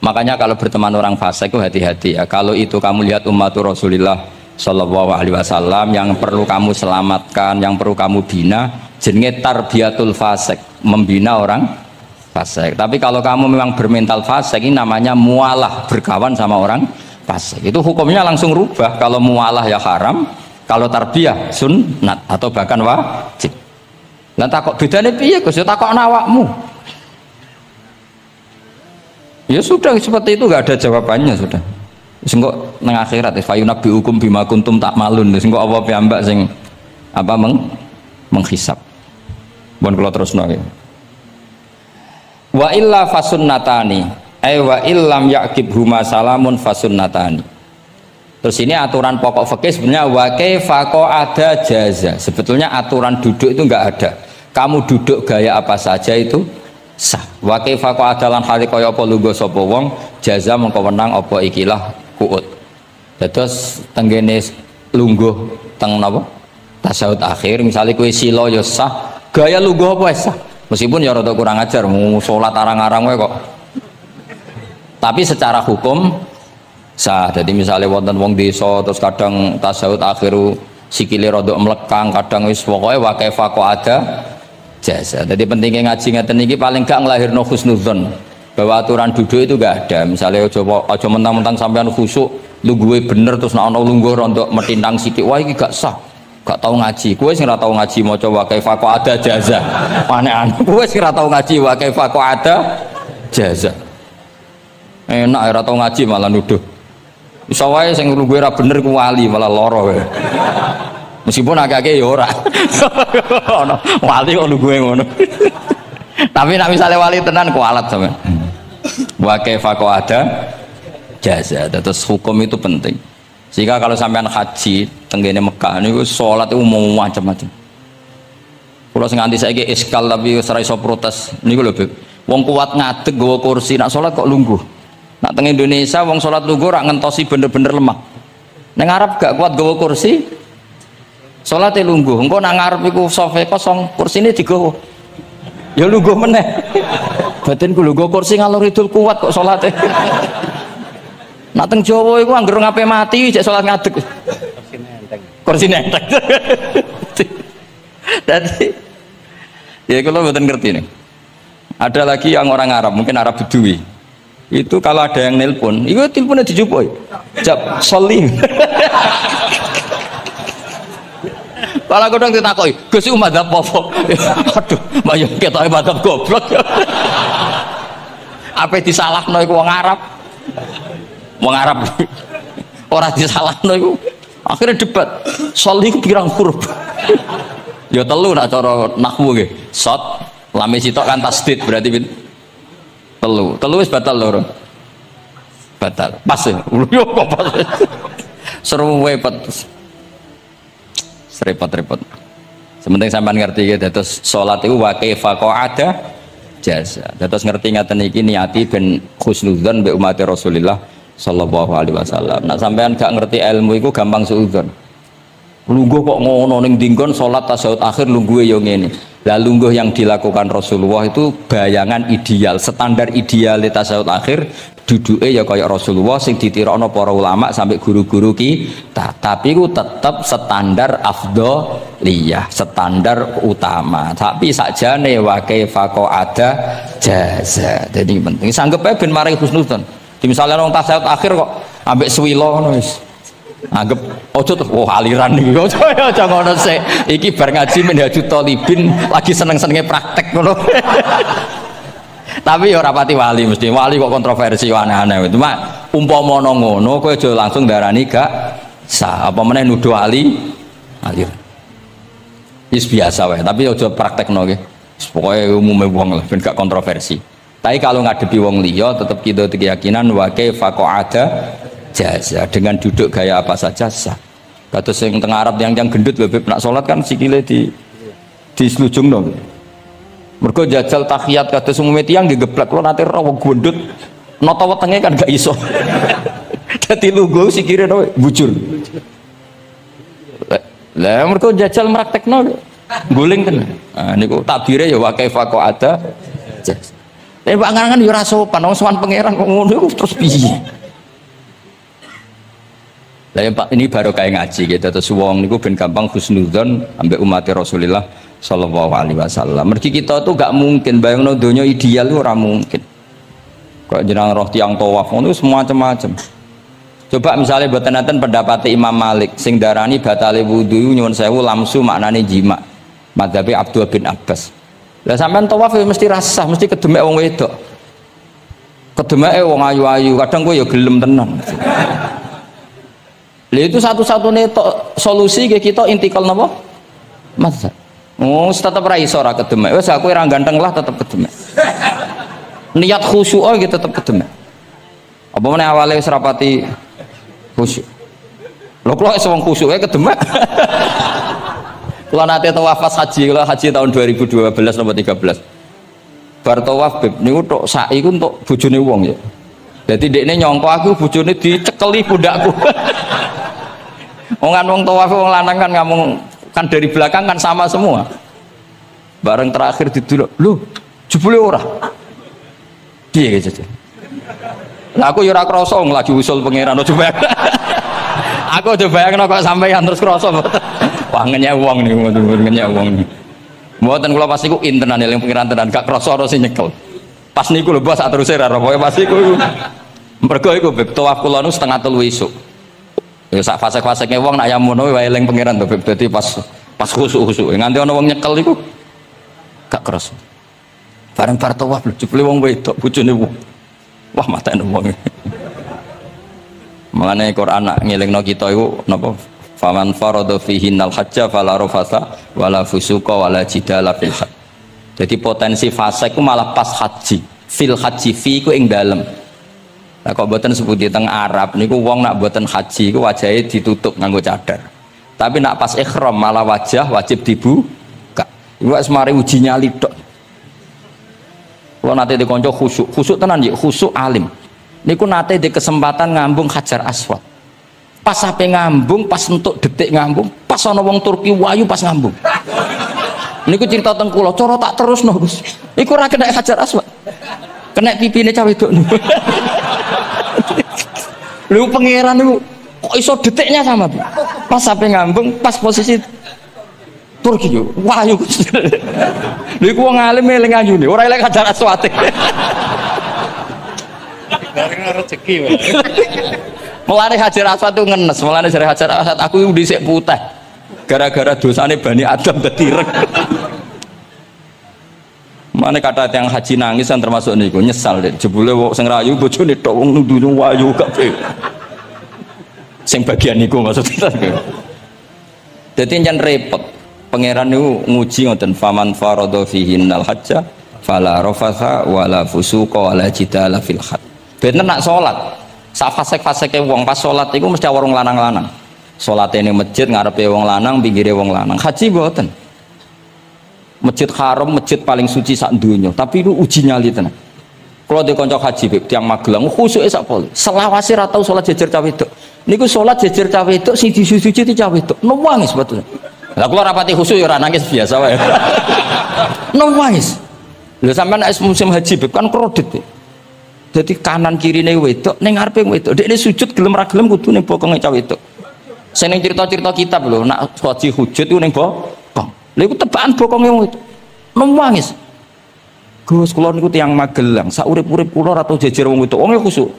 makanya kalau berteman orang fasik itu hati-hati ya. Kalau itu kamu lihat umatur Rasulullah Shallallahu Alaihi Wasallam yang perlu kamu selamatkan, yang perlu kamu bina, jenenge tarbiyatul fasik, membina orang fasik. Tapi kalau kamu memang bermental fasik, ini namanya mualah, berkawan sama orang fasik. Itu hukumnya langsung rubah. Kalau mualah ya haram, kalau tarbiyah sunnat atau bahkan wajib. Lah takok bedane piye Gus? Ya takok awakmu. Ya sudah seperti itu, enggak ada jawabannya sudah. Wis engko nang akhirat fa yunabbiukum bima kuntum ta'malun. Wis engko apa piyambak sing apa menghisab. Mun kula terusno ya. Wa illa fasunnatani. Wa illam yaqib huma salamun fasunnatani. Terus ini aturan pokok fikih sebenarnya wa kaifa ada jaza. Sebetulnya aturan duduk itu enggak ada. Kamu duduk gaya apa saja itu sah. Wa kaifa adalan hali kaya apa lungguh sapa wong jaza mengko wenang apa ikilah kuut. Terus tenggene lungguh teng napa? Tasyahud akhir misalnya kowe sila ya sah. Gaya lungguh apa sah? Meskipun ya rada kurang ajar mau salat arang-arang wae kok. Tapi secara hukum sah. Jadi misalnya wonten wong desa terus kadang tasyahud akhiru sikile rada mlekang, kadang wis pokoke wa kaifa ada jasa. Jadi pentingnya ngaji ngeten iki paling gak nglahirno husnudzon bahwa aturan duduk itu gak ada. Misalnya aja mentang-mentang sampean khusuk lungguhe bener terus nek ana lungguh rontok metintang sithik wah iki gak sah. Gak tau ngaji. Kowe sing ora tau ngaji maca wa kaifa ada jaza. Aneh-aneh. Kowe sing ora tau ngaji wa kaifa ada jaza. Enak ora tau ngaji malah nuduh. Bisa wae sing lungguhe ora bener ku wali malah lara wae. Meskipun agak-agak ya ora. Ono wali kok lungguhe ngono. Tapi nek misale wali tenan kualat sampean. Wa kaifa ada jaza. Terus hukum itu penting. Sehingga kalau sampean haji tenggene Mekah niku salat itu mau macam-macam. Kula sing nganti saiki iskal tapi wis ora iso protes niku lho, Beb. Wong kuat ngadeg nggawa kursi nak salat kok lungguh. Nak teng Indonesia wong salat lungguh ora ngentosi bener-bener lemah. Ning Arab gak kuat nggawa kursi. Salate lungguh. Engko nang ngarep iku sofa kosong, kursine digawa. Ya lungguh meneh. Batinku lungguh kursi ngalor idul kuat kok salate. Nak teng Jawa iku anggere ngape mati cek salat ngadeg. Kursine enteng. Jadi ya kalau mboten ngerti nih. Ada lagi yang orang Arab, mungkin Arab Bedui. Itu kalau ada yang nelpon, itu teleponnya dijupuk. Jab soli. Kalau aku dong ditakoi, Gus iku madzhab apa? Aduh, mbak yo ketoke madzhab goblok. Apa disalahno iku wong Arab? Wong Arab. Ora disalahno iku. Akhirnya debat. Soli iku pirang huruf? Ya telu nak cara nahwu nggih. Shot, lame sitok kan tasdid berarti telu. Telu wis batal lho. Batal. Pas ya. Yo kok pas. Seru wepet. Repot-repot. Sementing sampean ngerti ya, terus salat itu wa kaifa ada jasa. Terus ngerti ngaten iki niati ben husnudzon mbek umat Rasulullah sallallahu alaihi wasallam. Nah sampean gak ngerti ilmu iku gampang suudzon. Lungguh kok ngono ning dinggon salat tasyahud akhir lungguhe yo ngene. Lah lungguh yang dilakukan Rasulullah itu bayangan ideal, standar ideal tasyahud akhir duduke ya kaya Rasulullah sing ditirakno para ulama sampai guru-guru kita. Tapi ku tetap standar afdholiyah, standar utama. Tapi sakjane wa kaifa ada jaza. Jadi penting sanggep ae ben mari husnudzon. Di misalnya orang tasyahud akhir kok ambek swilo ngono wis. Anggap ojo tuh, aliran nih, ojo ngono sih. Iki bar ngaji Minhajut Thalibin lagi seneng-senengnya praktek ngono. Tapi ya rapati wali mesti wali kok kontroversi aneh-aneh. Cuma umpama ngono, kowe aja langsung darani gak sah. Apa meneh nuduh aliran. Wis biasa wae, tapi aja praktekno nggih. Pokoknya umumnya wong lah, ben gak kontroversi. Tapi kalau ngadepi wong liya tetap kita keyakinan wa kaifa qa'ada jaza, dengan duduk gaya apa saja sah. Kados sing teng Arab yang gendut bebek nak salat kan sikile di selujungno. Mergo jajal tahiyat kados umume tiyang digeblek kula nate ora wong gendut nata wetenge kan gak iso. Dadi lungguh sikire bujur. Lah mergo jajal praktekno guling tenan. Nah niku takbire ya wa kaifa qa'ada jaza. Tapi Pak Ngangan ya ora sopan, wong sowan pangeran kok ngono iku terus piye? Lah ya Pak ini baru kayak ngaji gitu terus wong niku ben gampang husnudzon ambek umat Rasulullah sallallahu alaihi wasallam. Mergi kita tuh gak mungkin bayangno donya ideal itu ora mungkin. Kok jeneng roh tiyang tawaf ngono semua macam-macam. Coba misalnya mboten enten pendapat Imam Malik sing darani batale wudu nyuwun sewu lamsu maknane jima. Madzhabe Abdul bin Abbas. Lah sampean tawaf ya mesti rasah, mesti kedemek wong wedok. Kedemeke wong ayu-ayu, kadang kowe ya gelem tenan. Lah itu satu-satunya solusi ke kita intikal napa? Mazhab. Oh, tetep ra iso ra kedemek. Wis aku ora ganteng lah tetep kedemek. Niat khusyuk iki tetep kedemek. Apa meneh awale wis rapati khusyuk. Lho kok wis wong khusyuke kedemek. Kula nate tawaf haji, kula haji tahun 2012 nomor 13. Bar tawaf beb niku tok sak iku untuk bojone wong ya. Dadi dekne nyangka aku bojone dicekeli pundakku. Wong tawaf wong lanang kan ngomong kan dari belakang kan sama semua. Bareng terakhir didelok, lho, jebule ora. Piye gitu. Lah aku ya ora krasa lagi usul pangeran coba. Aku coba bayangno kok sampeyan terus krasa mboten. Wah ngenyek wong niku, ngenyek wong niku. Mboten kula pas iku intenan eling pengiran tenan gak krasa ora sing nyekel. Pas niku lho bos sak teruse ra pokoke pas iku. Mergo iku beb tawaf kula nu setengah 3 esuk. Ya sak fase-faseke wong nak yamono wae eling pengiran to beb dadi pas khusuk-khusuk. Nganti ana wong nyekel iku gak krasa. Bareng bar tawaf lho jebule wong wedok bojone wong. Wah matane wong. Mangane Quran nak ngelingno kita iku napa? Faman farada fihinnal hajja fala rafasa wala fusuqa wala jidala fil hajj. Jadi potensi fase ku malah pas haji. Fil haji fi ku ing dalem. Lah kok mboten sebut di teng Arab niku wong nak mboten haji ku wajahe ditutup nganggo cadar. Tapi nak pas ihram malah wajah wajib dibuka. Iku wis mari uji nyali tok. Kula nate dikonco khusuk. Khusuk tenan nggih, khusuk alim. Niku nate di kesempatan ngambung Hajar Aswad. Pas sampai ngambung, pas untuk detik ngambung, pas ana wong Turki wayu pas ngambung. Niku cerita teng kula, cara tak terusno Gus. Iku ora kena Hajar Aswad. Kena pipine cah wedok niku. Lho pangeran niku kok iso detiknya sama, Bu. Pas sampai ngambung, pas posisi Turki yo. Wayu Gus. Lha iku wong alim eling ayune, ora eling Hajar Aswad. Bareng rezeki wae. Mulane Hajar Aswad itu ngenes, mulane dari Hajar Aswad aku dhisik putih. Gara-gara dosane Bani Adam dadi ireng. Mane kata yang haji nangis kan termasuk niku nyesal deh. Jebule wong sing rayu bojone tok wong nundune wayu kabeh. Sing bagian niku maksudnya. Dadi jan repot. Pangeran niku nguji ngoten faman farada fihinnal hajja fala rafatha wala fusuqa wala jidala fil hajj. Bener nak salat. Sak fasek-faseke wong pas salat iku mesti warung lanang-lanang. Salate ning masjid ngarepe wong lanang, pinggire wong lanang. Haji mboten. Masjid Haram, masjid paling suci sak donya, tapi itu uji nyali tenan. Kalau di kanca haji beb tiang Magelang khusuke sak pol. Selawase ra tau salat jejer cah wedok. Niku salat jejer cah wedok sing disuci cah wedok. Nangis betul. Lah kula rapati khusyuk ya ora nangis biasa wae. Nangis. Lha sampean nek musim haji beb kan kredit. Jadi kanan kirine wedok ning ngarepe wedok. Dekne sujud gelem ra gelem kudu ning bokonge cah wedok. Sing ning cerita-cerita kitab lho, nak haji hujud iku ning bokong. Lha iku tebakan bokonge wedok. Nangis. Gus kula niku tiyang Magelang, sak urip-urip kula ra tau jejer wong wedok. Wong khusyuk.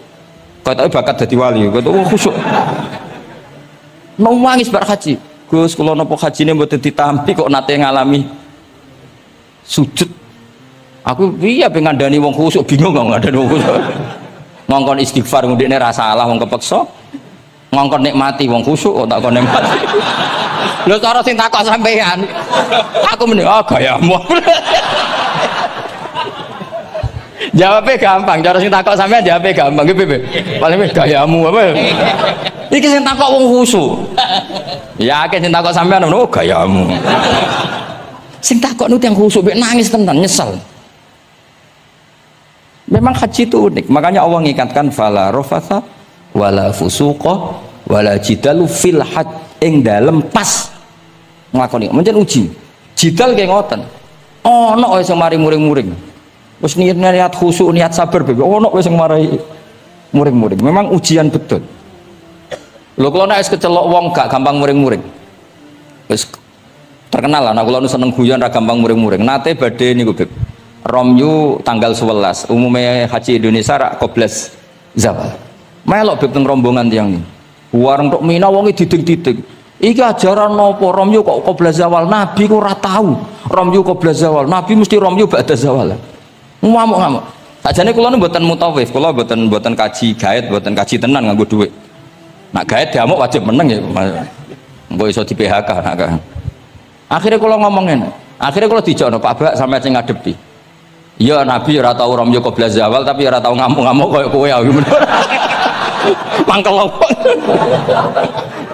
Katoke bakat dadi wali, katoke khusyuk. Nangis bar haji. Gus kula napa hajine mboten ditampi kok nate ngalami sujud. Aku piye pengen ngandani wong khusyuk bingung kok ngandani wong khusyuk. Ngongkon istighfar ndekne ra salah wong kepeksa. Ngongkon nikmati wong khusyuk kok tak kon nikmati. Lho cara sing takok sampean. Aku mending gayamu. Jawabnya gampang, cara sing takok sampean jawabnya gampang. Iki piye? Paling gayamu apa? Iki sing takok wong khusyuk. Ya akeh sing takok sampean ngono gayamu. Sing takok nu tiyang khusyuk mek nangis tenan nyesel. Memang haji itu unik, makanya Allah ngikatkan fala rafatha wala fusuqa wala jidalu fil hajj ing dalem pas nglakoni. Mencen uji. Jidal kayak ngoten. Ono wae sing mari muring-muring. Wis niat khusyuk, niat sabar bebe. Ono wae sing mari muring-muring. Memang ujian betul. Lho kula nek wis kecelok wong gak gampang muring-muring. Wis terkenal lah nek kula nu seneng guyon ra gampang muring-muring. Nate badhe niku Beb. Romyu tanggal 11 umumnya haji Indonesia rak koblas zawal melok beb teng rombongan tiang ini warung tok Mina wonge didik-didik iki ajaran nopo Romyu kok koblas zawal Nabi kok ora tahu Romyu koblas zawal Nabi mesti Romyu ba'da zawal ngamuk-ngamuk sajane kula nu mboten mutawif kula mboten kaji gaet mboten kaji tenan nganggo dhuwit nak gaet diamuk wajib meneng ya engko iso di PHK nak akhirnya kula ngomong ngene akhirnya kula dijono Pak Bak sampai sing ngadepi. Ya Nabi ora tau Romyo koblas zawal tapi ora tau ngamuk-ngamuk koyo kowe ya. Mangkel opo.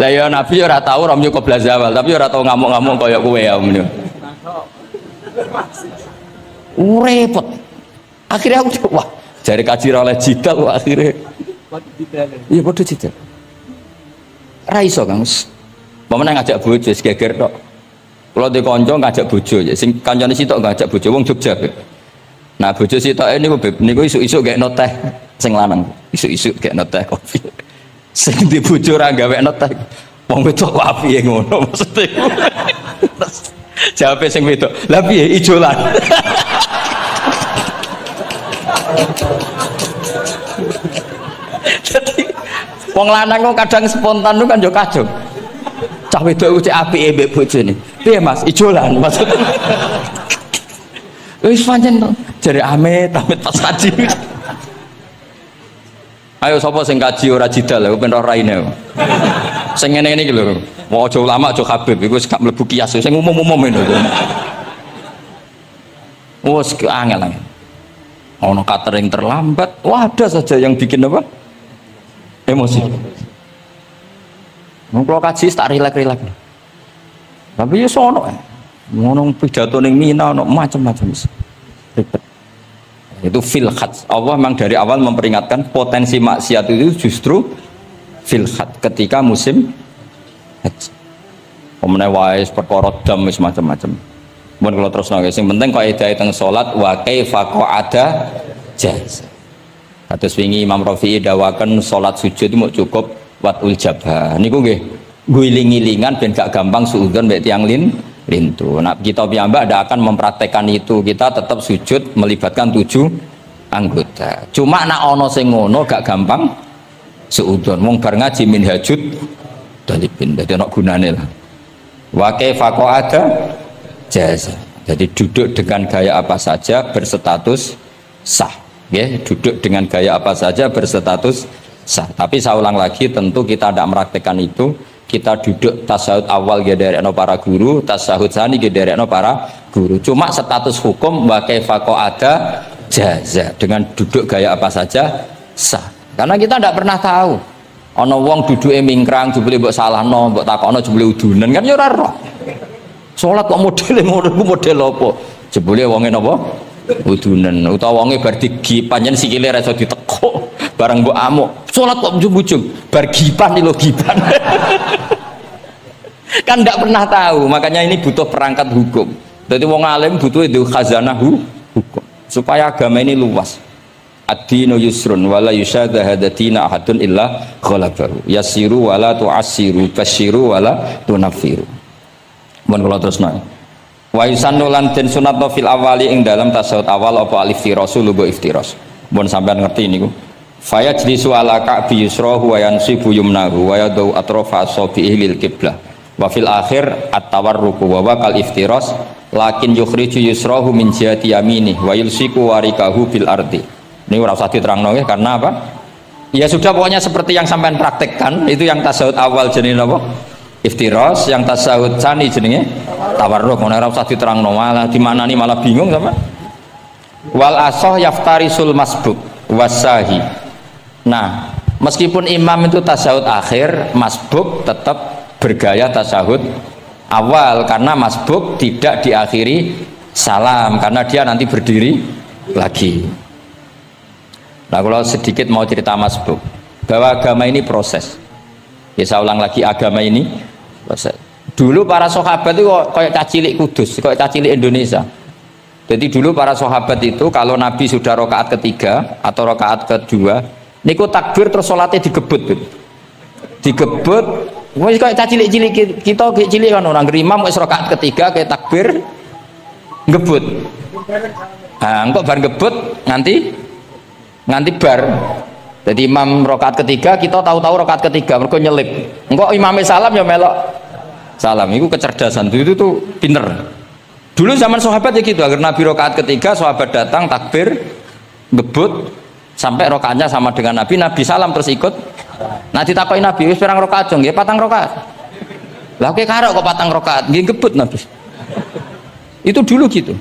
Lah ya Nabi ora tau Romyo koblas zawal tapi ora tau ngamuk-ngamuk koyo kowe ya. Repot. Akhirnya aku wah, jare kaji oleh jidal akhirnya. Iya padha jidal. Ra iso Kang. Pemene ngajak bojo geger tok. Kalau di konco ngajak bojo ya sing kancane sitok ngajak bojo wong Jogja. Nah bojo sitoke niku isuk-isuk gek noteh sing lanang. Isuk-isuk gek noteh kopi. Sing di bojo ora gawe noteh. Wong wedok piye ngono maksude. Jawabe sing wedok. Lah piye ijolan. Jadi wong lanang kok kadang spontan lu kan yo kacau. Cah wedok cek apike mbek bojone. Piye Mas? Ijolan maksudnya. Wis pancen jare amit pas kaji. Ayo sapa sing kaji ora jidal lho ben ora raine. Sing ngene-ngene iki lho. Mau aja ulama aja Habib iku wis gak mlebu kias sing umum-umum itu. Wes angel. Ono catering terlambat, wah ada saja yang bikin apa? Emosi. Mau kalau kaji tak rilek-rilek. Tapi ya sono ngono pidato ning Mina ono macam-macam ribet. Itu fil khat. Allah memang dari awal memperingatkan potensi maksiat itu justru fil khat ketika musim haji. Omne wae perkara dam wis macam-macam. Mun kula terusno guys, sing penting kaidah teng salat wa kaifa qa'ada jaz. Kados wingi Imam Rafi'i dawaken salat sujud mau cukup watul jabah. Niku nggih guling-gilingan ben gak gampang suudzon mek tiyang lintu. Nah, kita piyambak tidak akan mempraktekkan itu. Kita tetap sujud melibatkan 7 anggota. Cuma nak ono sing ngono gak gampang suudzon. Wong bar ngaji minhajud dalibin. Dadi ono gunane lah. Wa kaifa qa'ada jaz. Jadi duduk dengan gaya apa saja berstatus sah. Ya, duduk dengan gaya apa saja berstatus sah. Tapi saya ulang lagi, tentu kita tidak mempraktekkan itu. Kita duduk tasahud awal gederekno para guru, tasahud sani gederekno para guru. Cuma status hukum wa kaifa qa'ada jaza, dengan duduk gaya apa saja sah. Karena kita tidak pernah tahu. Ana wong duduke mingkrang jebule mbok salahno, mbok takokno jebule udunan kan ya ora roh. Salat kok modele ngono model apa? Jebule wonge napa? Udunan. Utawa wonge bar digi panjen sikile ra iso ditekuk. Barang mbok amuk, salat kok ujug-ujug, bar gipan lho gipan. Kan tidak pernah tahu, makanya ini butuh perangkat hukum. Jadi wong alim butuh itu khazanah hukum supaya agama ini luas. Ad-dinu yusrun wala yusyadahadatina ahadun illa ghalabahu. Yasiru wala tu'assiru, basyiru wala tunaffiru. Mun kula terusno. Wa yusannu lan den sunatno fil awali ing dalam tasawuf awal apa alif rasul lugo iftiras. Mun sampean ngerti niku. Fayajlisu ala ka'bi yusrahu wa yansibu yumnahu wa yadau atrafa asabihi lil qiblah. Wa fil akhir at-tawarruku wa waqal iftiras lakin yukhriju yusrahu min jihati yamini wa yulsiku warikahu bil ardi. Ini ora usah diterangno nggih karena apa? Ya sudah pokoknya seperti yang sampean praktekkan itu yang tasawuf awal jenenge napa? Iftiros, yang tasawuf tsani jenenge tawarruk. Ora usah diterangno malah dimanani malah bingung sama. Wal asoh yaftarisul masbuk wasahi. Nah, meskipun imam itu tasawuf akhir, masbuk tetap bergaya tasawuf awal karena masbuk tidak diakhiri salam karena dia nanti berdiri lagi. Nah, kalau sedikit mau cerita masbuk bahwa agama ini proses. Ya saya ulang lagi, agama ini proses. Dulu para sahabat itu kayak cacilik Kudus, kayak cacilik Indonesia. Jadi dulu para sahabat itu kalau Nabi sudah rakaat ketiga atau rakaat kedua, niku takbir terus sholatnya digebut, digebut. Wes kayak cacilik-cilik kita kayak cilik kan orang imam wis rakaat ketiga kayak takbir ngebut. Nah, engkau bar ngebut nganti bar. Jadi imam rakaat ketiga kita tahu-tahu rakaat ketiga mergo nyelip. Engkau imamnya salam ya melok salam. Itu kecerdasan itu tuh pinter. Dulu zaman sahabat ya gitu, agar Nabi rakaat ketiga sahabat datang takbir ngebut sampai rakaatnya sama dengan Nabi, Nabi salam terus ikut. Nah ditakoki Nabi, wis pirang rakaat jong? Nggih 4 rakaat. Lah oke karo kok 4 rakaat, nggih ngebut Nabi. Itu dulu gitu.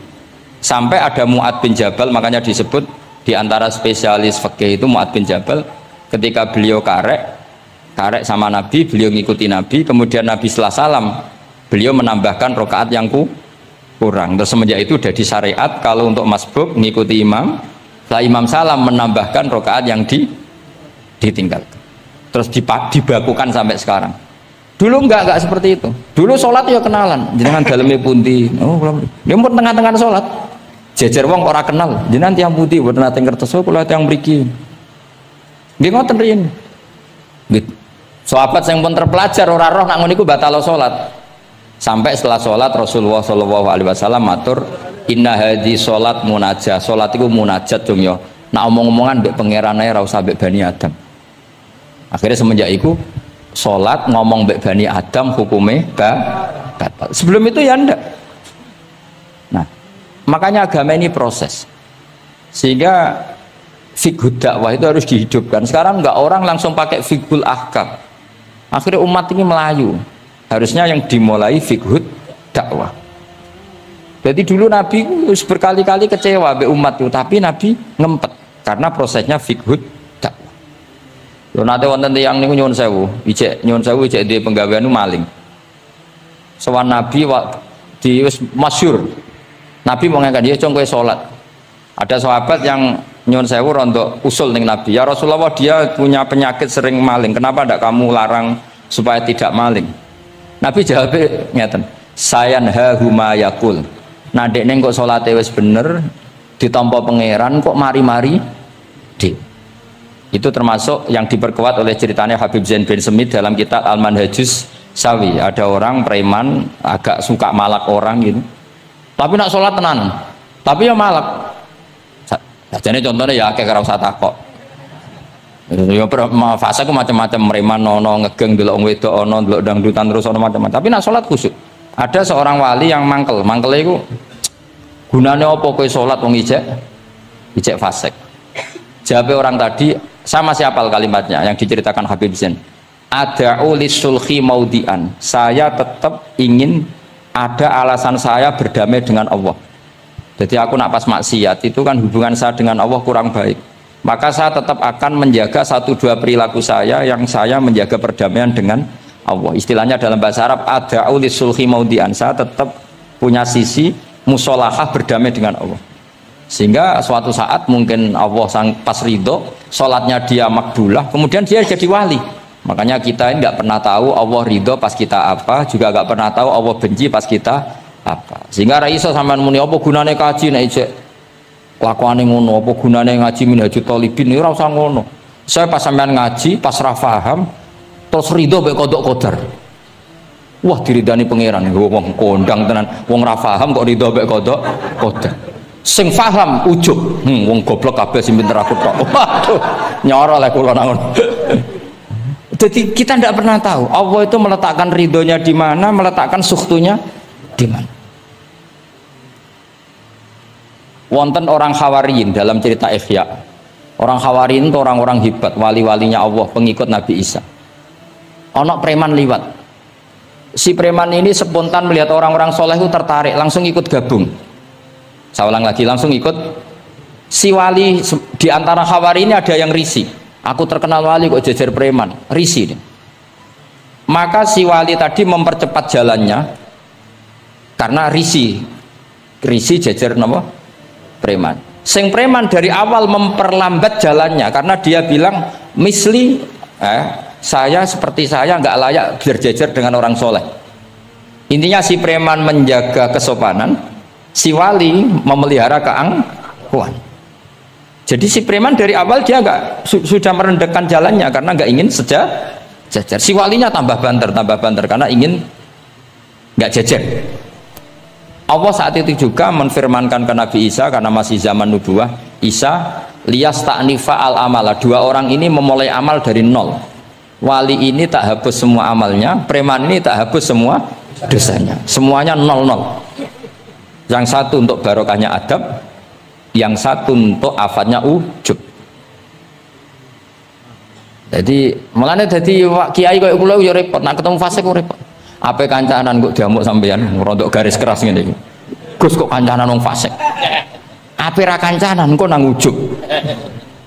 Sampai ada Mu'ad bin Jabal, makanya disebut di antara spesialis fikih itu Mu'ad bin Jabal, ketika beliau karek sama Nabi, beliau ngikuti Nabi, kemudian Nabi setelah salam, beliau menambahkan rakaat yang kurang. Terus semenjak itu jadi syariat kalau untuk masbuk ngikuti imam, setelah imam salam menambahkan rakaat yang ditinggalkan. Terus dibakukan sampai sekarang. Dulu enggak seperti itu. Dulu sholat ya kenalan, jenengan dalemnya pundi. Oh, belum. Dia pun tengah-tengah sholat. Jejer wong ora kenal. Jenengan tiang pundi, boten nate ngertos kula tiang mriki. Nggih ngoten riyen. Nggih. Sahabat yang pun terpelajar ora roh nak ngono iku batal sholat. Sampai setelah sholat Rasulullah Shallallahu Alaihi Wasallam matur, inna hadhi sholat munajat. Sholat itu munajat dong yo. Nak omong-omongan mbek pangerane ra usah mbek Bani Adam. Akhirnya semenjak itu sholat ngomong mbek Bani Adam hukumnya batal. Sebelum itu ya ndak. Nah, makanya agama ini proses. Sehingga fiqh dakwah itu harus dihidupkan. Sekarang enggak orang langsung pakai fiqhul ahkam. Akhirnya umat ini melayu. Harusnya yang dimulai fiqh dakwah. Jadi dulu Nabi berkali-kali kecewa be umat itu, tapi Nabi ngempet karena prosesnya fiqh dakwah. Lho nate wonten tiyang niku nyuwun sewu, ijek di penggawean maling. Sowan Nabi di wis masyhur. Nabi mau ngangkat dia cong kowe salat. Ada sahabat yang nyuwun sewu rontok usul ning Nabi. Ya Rasulullah, dia punya penyakit sering maling. Kenapa ndak kamu larang supaya tidak maling? Nabi jawab ngeten, sayanha huma yakul. Nah dekne kok salate wis bener ditampa pangeran kok mari-mari di. Itu termasuk yang diperkuat oleh ceritanya Habib Zain bin Semit dalam kitab Al-Manhajus Sawi. Ada orang preman agak suka malak orang gitu. Tapi nak sholat tenan. Tapi ya malak. Jadi contohnya ya kayak ora usah takok. Ya fase ku macam-macam, preman ono ngegeng delok wong wedok ono delok dangdutan terus ono macam-macam. Tapi nak sholat khusyuk. Ada seorang wali yang mangkel iku gunane apa kowe sholat wong ijek fasik. Jawab orang tadi, sama siapa kalimatnya yang diceritakan Habib Zain. Ada'u lisulhi maudian. Saya tetap ingin ada alasan saya berdamai dengan Allah. Jadi aku nak pas maksiat itu kan hubungan saya dengan Allah kurang baik. Maka saya tetap akan menjaga 1-2 perilaku saya yang saya menjaga perdamaian dengan Allah. Istilahnya dalam bahasa Arab, ada'u lisulhi maudian. Saya tetap punya sisi musolahah berdamai dengan Allah. Sehingga suatu saat mungkin Allah pas ridho, sholatnya dia makbulah, kemudian dia jadi wali. Makanya kita ini nggak pernah tahu Allah ridho pas kita apa, juga nggak pernah tahu Allah benci pas kita apa. Sehingga Raisa sampean muni apa gunane kaji nek ijek lakuane ngono, apa gunane ngaji Minhajul Thalibin ora usah ngono. Saya pas sampean ngaji, pas ra paham, terus ridho mek kodok kodar. Wah diridani pangeran, wong kondang tenan, wong ra paham kok ridho mek kodok kodar. Sing paham ujug, wong goblok kabeh sing pinter aku tok. Waduh, nyoro lek kula nang. Jadi kita tidak pernah tahu Allah itu meletakkan ridhonya di mana, meletakkan sukhtunya di mana. Wonten orang Hawariyin dalam cerita Ihya. Orang Hawariyin itu orang-orang hebat, wali-walinya Allah, pengikut Nabi Isa. Ono preman liwat. Si preman ini spontan melihat orang-orang soleh itu tertarik, langsung ikut gabung. Saya ulang lagi, langsung ikut. Si wali di antara khawari ini ada yang risih. Aku terkenal wali kok jejer preman, risih. Maka si wali tadi mempercepat jalannya karena risih jejer nama preman. Sing preman dari awal memperlambat jalannya karena dia bilang misli saya seperti saya nggak layak berjejer dengan orang soleh. Intinya si preman menjaga kesopanan, si wali memelihara keangkuhan. Jadi si preman dari awal dia nggak sudah merendahkan jalannya karena nggak ingin sejajar. Si walinya tambah banter karena ingin nggak jejer. Allah saat itu juga menfirmankan ke Nabi Isa karena masih zaman nubuah, Isa lias ta'nifa al amala, dua orang ini memulai amal dari nol. Wali ini tak hapus semua amalnya, preman ini tak hapus semua dosanya, semuanya nol. Yang satu untuk barokahnya adab, yang satu untuk afatnya ujub. Jadi mulane dadi kiai koyo kula yo repot, nak ketemu fase kok repot. Ape kancanan kok diamuk sampean rontok garis keras ngene iki. Gus kok kancanan wong fasik. Ape ra kancanan kok nang ujug.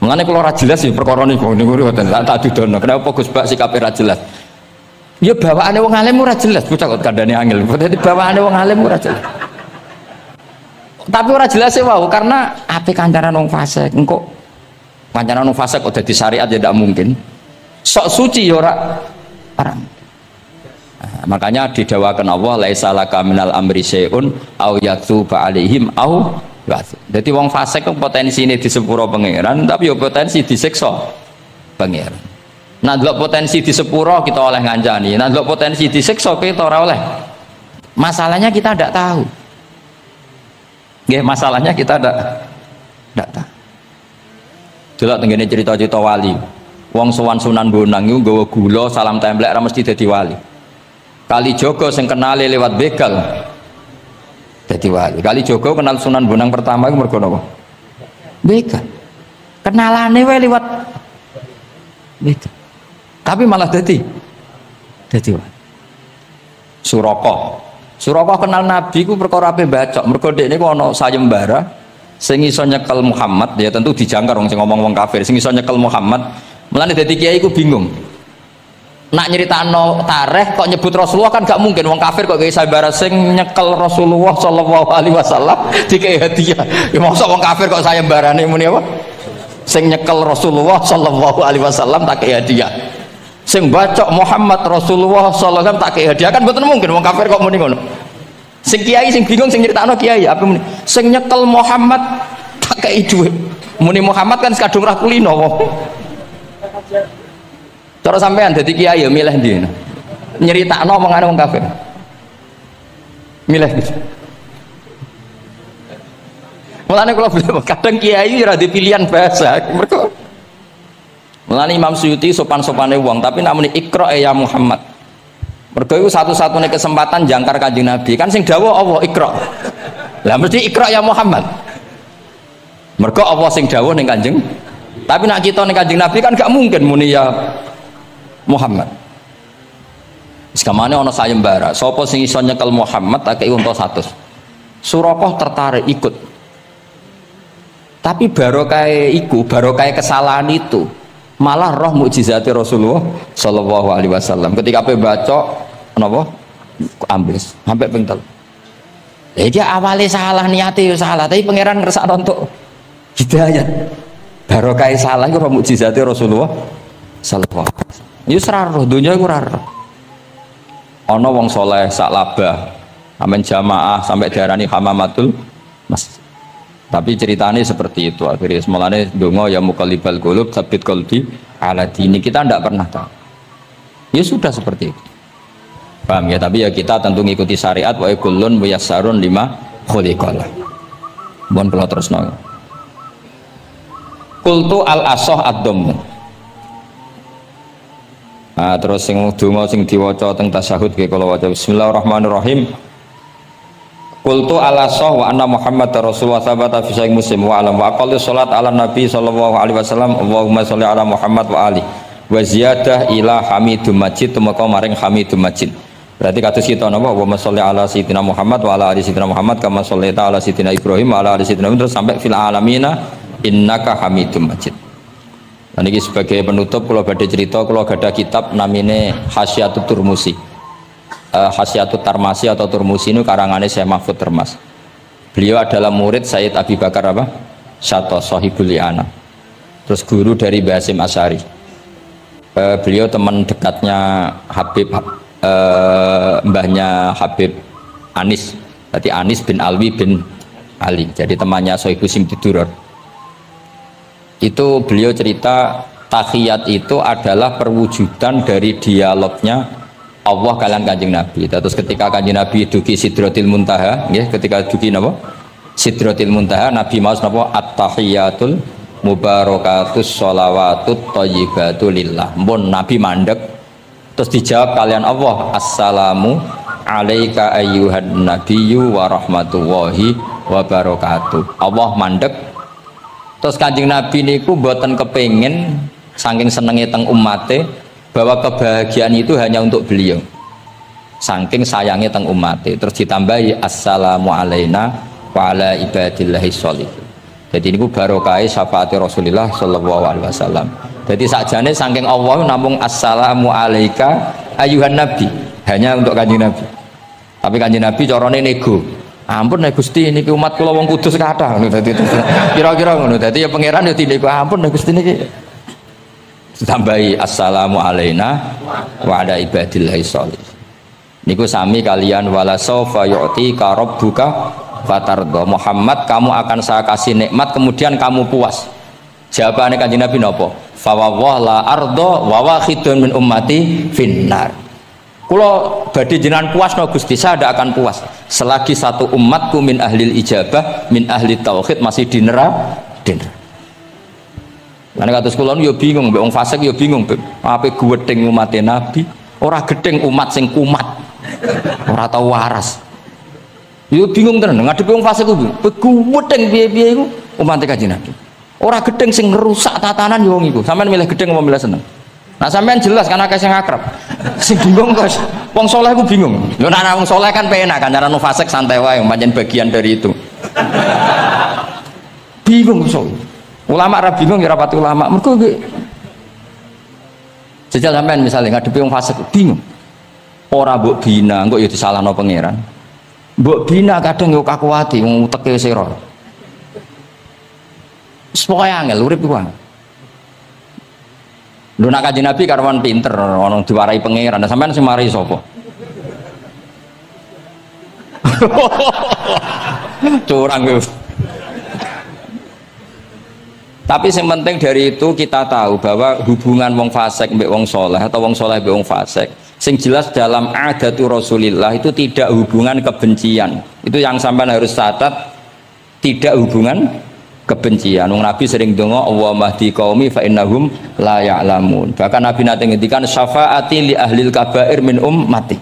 Mulane kula ora jelas ya perkara niku mboten tak dudono. Kenapa Gus Bak sikape ra jelas? Ya bawaane wong alim ora jelas, bocah kok kandhane angel. Dadi bawaane wong alim ora jelas. Tapi ora jelas e wae karena ape kancanan wong fasik. Engko kancanan wong fasik kok dadi syariat ya ndak mungkin. Sok suci ya ora. Makanya didawakan Allah laisa laka minal amri syai'un au yatuba alaihim au ya'fu. Jadi wong fasik potensi ini di sepuro pangeran tapi ya potensi disiksa pangeran. Nah delok potensi di sepuro kita oleh ngancani, nah delok potensi disiksa kita ora oleh. Masalahnya kita tidak tahu. Nggih, masalahnya kita tidak tahu. Delok tengene cerita-cerita wali. Wong sowan Sunan Bonang iku nggawa gula salam templek ra mesti dadi wali. Kali Jogo sing kenali lewat begal dadi wali. Kali Jogo kenal Sunan Bonang pertama itu mergo napa? Begal. Kenalane wae lewat begal. Tapi malah dadi wali. Suraka kenal Nabi ku perkara ape bacok. Mergo dekne ku ana sayembara sing iso nyekel Muhammad, ya tentu dijangkar wong sing ngomong wong kafir, sing iso nyekel Muhammad. Mulane dadi kiai ku bingung. Nak nyeritakno tareh kok nyebut Rasulullah kan gak mungkin wong kafir kok gawe sayembara sing nyekel Rasulullah sallallahu alaihi wasallam dikei hadiah. Ya mosok wong kafir kok sayembarane muni apa? Sing nyekel Rasulullah sallallahu alaihi wasallam tak kei hadiah. Sing bacok Muhammad Rasulullah sallallahu alaihi wasallam tak kei hadiah kan mboten mungkin wong kafir kok muni ngono. Sing kiai sing bingung sing nyeritakno kiai apa muni? Sing nyekel Muhammad tak kei dhuwit. Muni Muhammad kan kadung ra kulino wong. Cara sampean dadi kiai ya milih ndi? Nyeritakno omongane wong kafir. Milih ndi? Mulane kula bilang kadang kiai ora di pilihan bahasa. Mergo mulane Imam Suyuti sopan-sopane wong, tapi namune Iqra ya Muhammad. Mergo iku satu-satunya kesempatan jangkar Kanjeng Nabi. Kan sing dawuh Allah Iqra. Lah mesti Iqra ya Muhammad. Mergo Allah sing dawuh ning Kanjeng. Tapi nak kita ning Kanjeng Nabi kan gak mungkin muni ya Muhammad. Sekamane ana sayembara, sapa sing iso nyekel Muhammad tak kei unta 100. Suraqah tertarik ikut. Tapi barokah kesalahan itu malah roh mukjizat Rasulullah sallallahu alaihi wasallam. Ketika ape baca napa ambles sampai pengtel. Lah dia awalnya salah niate ya salah, tapi pangeran ngersakno untuk hidayah. Barokah salah iku roh mukjizat Rasulullah sallallahu alaihi wasallam. Ya seraro dunia iku ora. Ana wong saleh sak labah amen jamaah sampai diarani hamamatul masjid. Tapi ceritanya seperti itu akhirnya semalane donga ya muqallibal qulub tsabbit qalbi ala dini. Kita tidak pernah tahu. Ya sudah seperti itu. Paham ya? Tapi ya kita tentu ngikuti syariat wa kullun muyassarun lima khuliqalah. Mohon kula terusno. Qultu al asah ad-dhamm. Nah, terus sing donga sing diwaca teng tasyahud nggih kula waca bismillahirrahmanirrahim. Qultu ala sah wa anna Muhammad Rasulullah sabata fi sahih Muslim wa alam wa aqallu salat ala nabi sallallahu alaihi wasallam Allahumma sholli ala Muhammad wa ali wa ziyadah ila hamidum majid tumeka maring hamidum majid Berarti kados kita napa wa sholli ala sayyidina Muhammad wa ala ali sayyidina Muhammad kama shallaita ala sayyidina Ibrahim wa ala ali sayyidina Ibrahim terus sampai fil alamina innaka Hamidum Majid. Nah ini sebagai penutup kalau badhe cerita kalau ada kitab namine Hasyatut Turmusi. Hasyatut Tarmasi atau Turmusi ini karangannya Syekh Mahfud Termas. Beliau adalah murid Sayyid Abi Bakar apa? Syato Sohibul Li'ana. Terus guru dari Mbah Hasyim Asy'ari. Beliau teman dekatnya Habib mbahnya Habib Anis, berarti Anis bin Alwi bin Ali, jadi temannya Sohibu Simtiduror. Itu beliau cerita tahiyat itu adalah perwujudan dari dialognya Allah kalian Kanjeng Nabi. Terus ketika Kanjeng Nabi dugi Sidratil Muntaha, ya, ketika dugi napa? Sidratil Muntaha, Nabi maos napa? At-tahiyatul mubarakatus sholawatut thayyibatu lillah. Mun Nabi mandek terus dijawab kalian Allah, assalamu alaika ayyuhan nabiyyu wa rahmatullahi wa barakatuh. Allah mandek. Terus Kanjeng Nabi niku mboten kepengin saking senenge teng umate bahwa kebahagiaan itu hanya untuk beliau. Saking sayangnya teng umate. Terus ditambahi assalamu alaina wa ala ibadillahi sholihin. Jadi niku barokah syafaat Rasulullah sallallahu alaihi wasallam. Jadi sakjane saking Allah namung assalamu alaika ayuhan nabi, hanya untuk Kanjeng Nabi. Tapi Kanjeng Nabi carane nego. Ampun nek Gusti niki umat kula wong kudus kathah ngono dadi kira-kira ngono. Dadi ya pangeran ya dinego ampun nek Gusti niki. Ditambahi assalamu alaina wa ala ibadillahi sholih. Niku sami kalian wala saufa yu'tika rabbuka fatardo. Muhammad kamu akan saya kasih nikmat kemudian kamu puas. Jawabannya Kanjeng Nabi napa? Fa la ardo wa wahidun min ummati finnar. Kula badhe jenengan puas no Gusti, saya tidak akan puas selagi satu umatku min ahlil ijabah, min ahli tauhid masih di neraka. Lan kados kula yo bingung, mbek wong fasik yo bingung, ape gedeng umat Nabi, ora gedeng umat sing kumat. Ora tau waras. Yo bingung tenan ngadepi wong fasik ku. Gedeng piye-piye iku umat Kanjeng Nabi. Ora gedeng sing ngerusak tatanan yo wong iku. Sampeyan milih gedeng apa milih seneng? Nah sampeyan jelas kan akeh sing akrab. Sing bingung kok wong saleh ku bingung. Lho nek wong saleh kan penak kan cara nu fasik santai wae pancen bagian dari itu. Bingung so. Ulama ra bingung ya rapati ulama. Mergo jajal sampeyan misalnya ngadepi wong fasik bingung. Ora mbok bina engko ya disalahno pangeran. Mbok bina kadang yo kakuwati wong uteke sira. Supaya angel urip ku. Lho nak Kanjeng Nabi karwan pinter ana diwarai pangeran. Sampeyan sing mari sapa? Curang yo. Tapi yang penting dari itu kita tahu bahwa hubungan wong fasik mbek wong soleh atau wong soleh mbek wong fasik sing jelas dalam adatu Rasulillah itu tidak hubungan kebencian. Itu yang sampean harus catat, tidak hubungan kebencian. Wong Nabi sering donga Allahumma hdi qaumi fa innahum la ya'lamun. Bahkan Nabi nate ngendikan syafaati li ahlil kabair min ummati.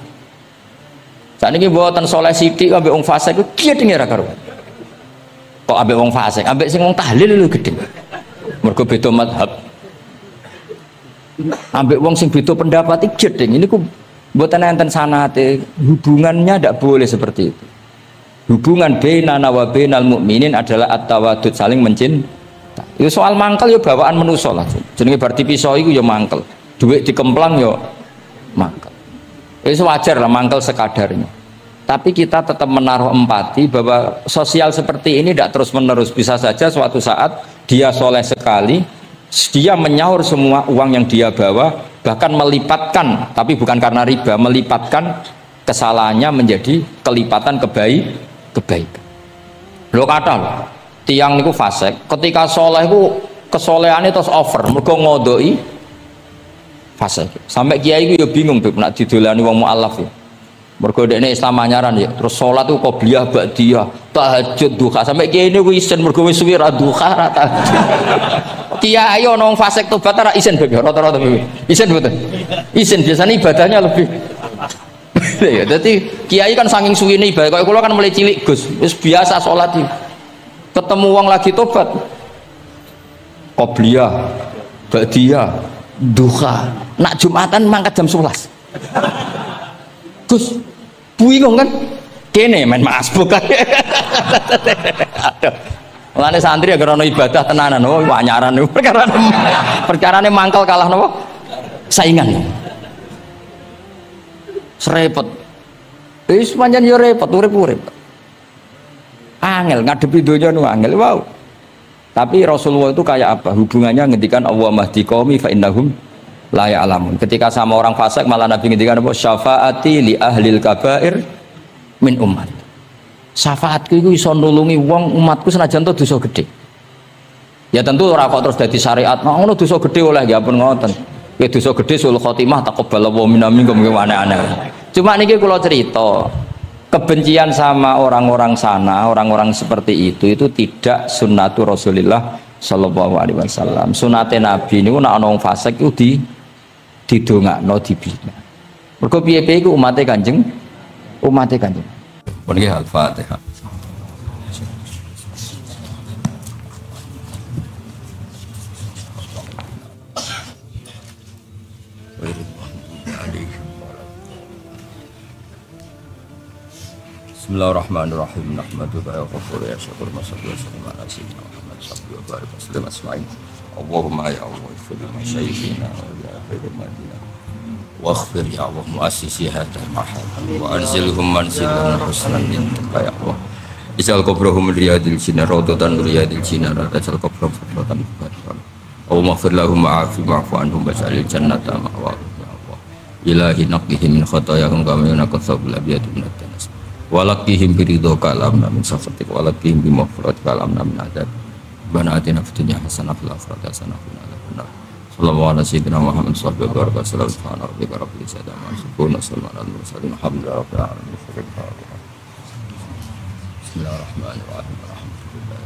Saniki mboten soleh sithik ambek wong fasik ku gedenge ra karo. Kok ambek wong fasik, ambek sing wong tahlil lho gedhe. Mergo beda mazhab. Ambek wong sing beda pendapat iki gedhe. Ini ku mboten enten sanate, hubungannya ndak boleh seperti itu. Hubungan bainana wa bainal mukminin adalah at-tawaddud, saling mencintai. Itu soal mangkel ya bawaan manusa lah. Jenenge bar dipisah iku ya mangkel. Duit dikemplang ya mangkel. Itu wajar lah mangkel sekadarnya. Tapi kita tetap menaruh empati bahwa sosial seperti ini tidak terus-menerus. Bisa saja suatu saat dia soleh sekali, dia menyaur semua uang yang dia bawa, bahkan melipatkan, tapi bukan karena riba, melipatkan kesalahannya menjadi kelipatan kebaikan. Lo kata lo, tiang niku fasik, ketika soleh ku kesolehannya terus over, mergo ngodoi fasik. Sampai kiai ku ya bingung nak didolani wong mualaf ya. Mergo dekne Islam anyaran ya, terus salat ku qobliyah ba'diyah, tahajud duha. Sampai kiai niku isen mergo wis suwi ra duha ra tahajud. Kiai ana wong fasik tobat ra isen rata-rata isen mboten. Isen biasanya ibadahnya lebih ya, jadi kiai kan saking suwine ibadah. Kalau kula kan mulai cilik Gus, wis biasa salat iki. Ketemu wong lagi tobat. Qobliyah, ba'diyah, duha. Nak Jumatan mangkat jam 11. Gus, bingung kan? Kene main masbuk kan. Aduh. Mulane santri agar ono ibadah tenanan, oh wanyaran perkarane mangkel kalah napa? Saingan. Serepet. Wis pancen yo repot urip-urip. Angel ngadepi donya nu angel, wow. Tapi Rasulullah itu kayak apa? Hubungannya ngendikan Allah mahdi qaumi fa innahum la ya'lamun. Ketika sama orang fasik malah Nabi ngendikan apa? Syafaati li ahlil kabair min umat. Syafaatku itu iso nulungi wong umatku senajan to dosa gede. Ya tentu ora kok terus dadi syariat. Nah, ngono dosa gede oleh ya pun ngoten. Ya dosa gede sul khotimah taqabbalallahu minna minkum aneh-aneh. Cuma niki kula cerita, kebencian sama orang-orang sana, orang-orang seperti itu tidak sunnatur Rasulullah sallallahu alaihi wasallam. Sunate Nabi niku nek ana wong fasik iku didongakno dibina. Mergo piye-piye iku umate Kanjeng. Pun nggih Al-Fatihah. Bismillahirrahmanirrahim. Nahmaduka ya ghafur ya syakur masallu wa sallim ala sayyidina Muhammad sallallahu alaihi wasallam asma'in. Allahumma ya Allah ighfir li masyayikhina wa ya khairu madina. Waghfir ya Allah muassisi hadzal mahal wa anzilhum manzilan husnan indaka ya Allah. Ij'al qabrahum riyadil jinnah rawdatan riyadil jinnah tajal qabrahum rawdatan barkan. Allahumma ighfir lahum wa'fu anhum waj'alil jannata ma'wahum ya Allah. Ilahi naqihim min khatayahum kama yunqas sabul abyad min at-tanas. Walakihim biridho kalamna min safatik walakihim bimafrat kalamna min adab bana atina fitunya hasanah fil akhirati hasanah wa qina adzabannar. Sallallahu alaihi sayyidina Muhammad sallallahu alaihi wasallam subhana rabbika rabbil izzati amma yasifun wa salamun alal mursalin alhamdulillahi rabbil alamin. Bismillahirrahmanirrahim. Alhamdulillah.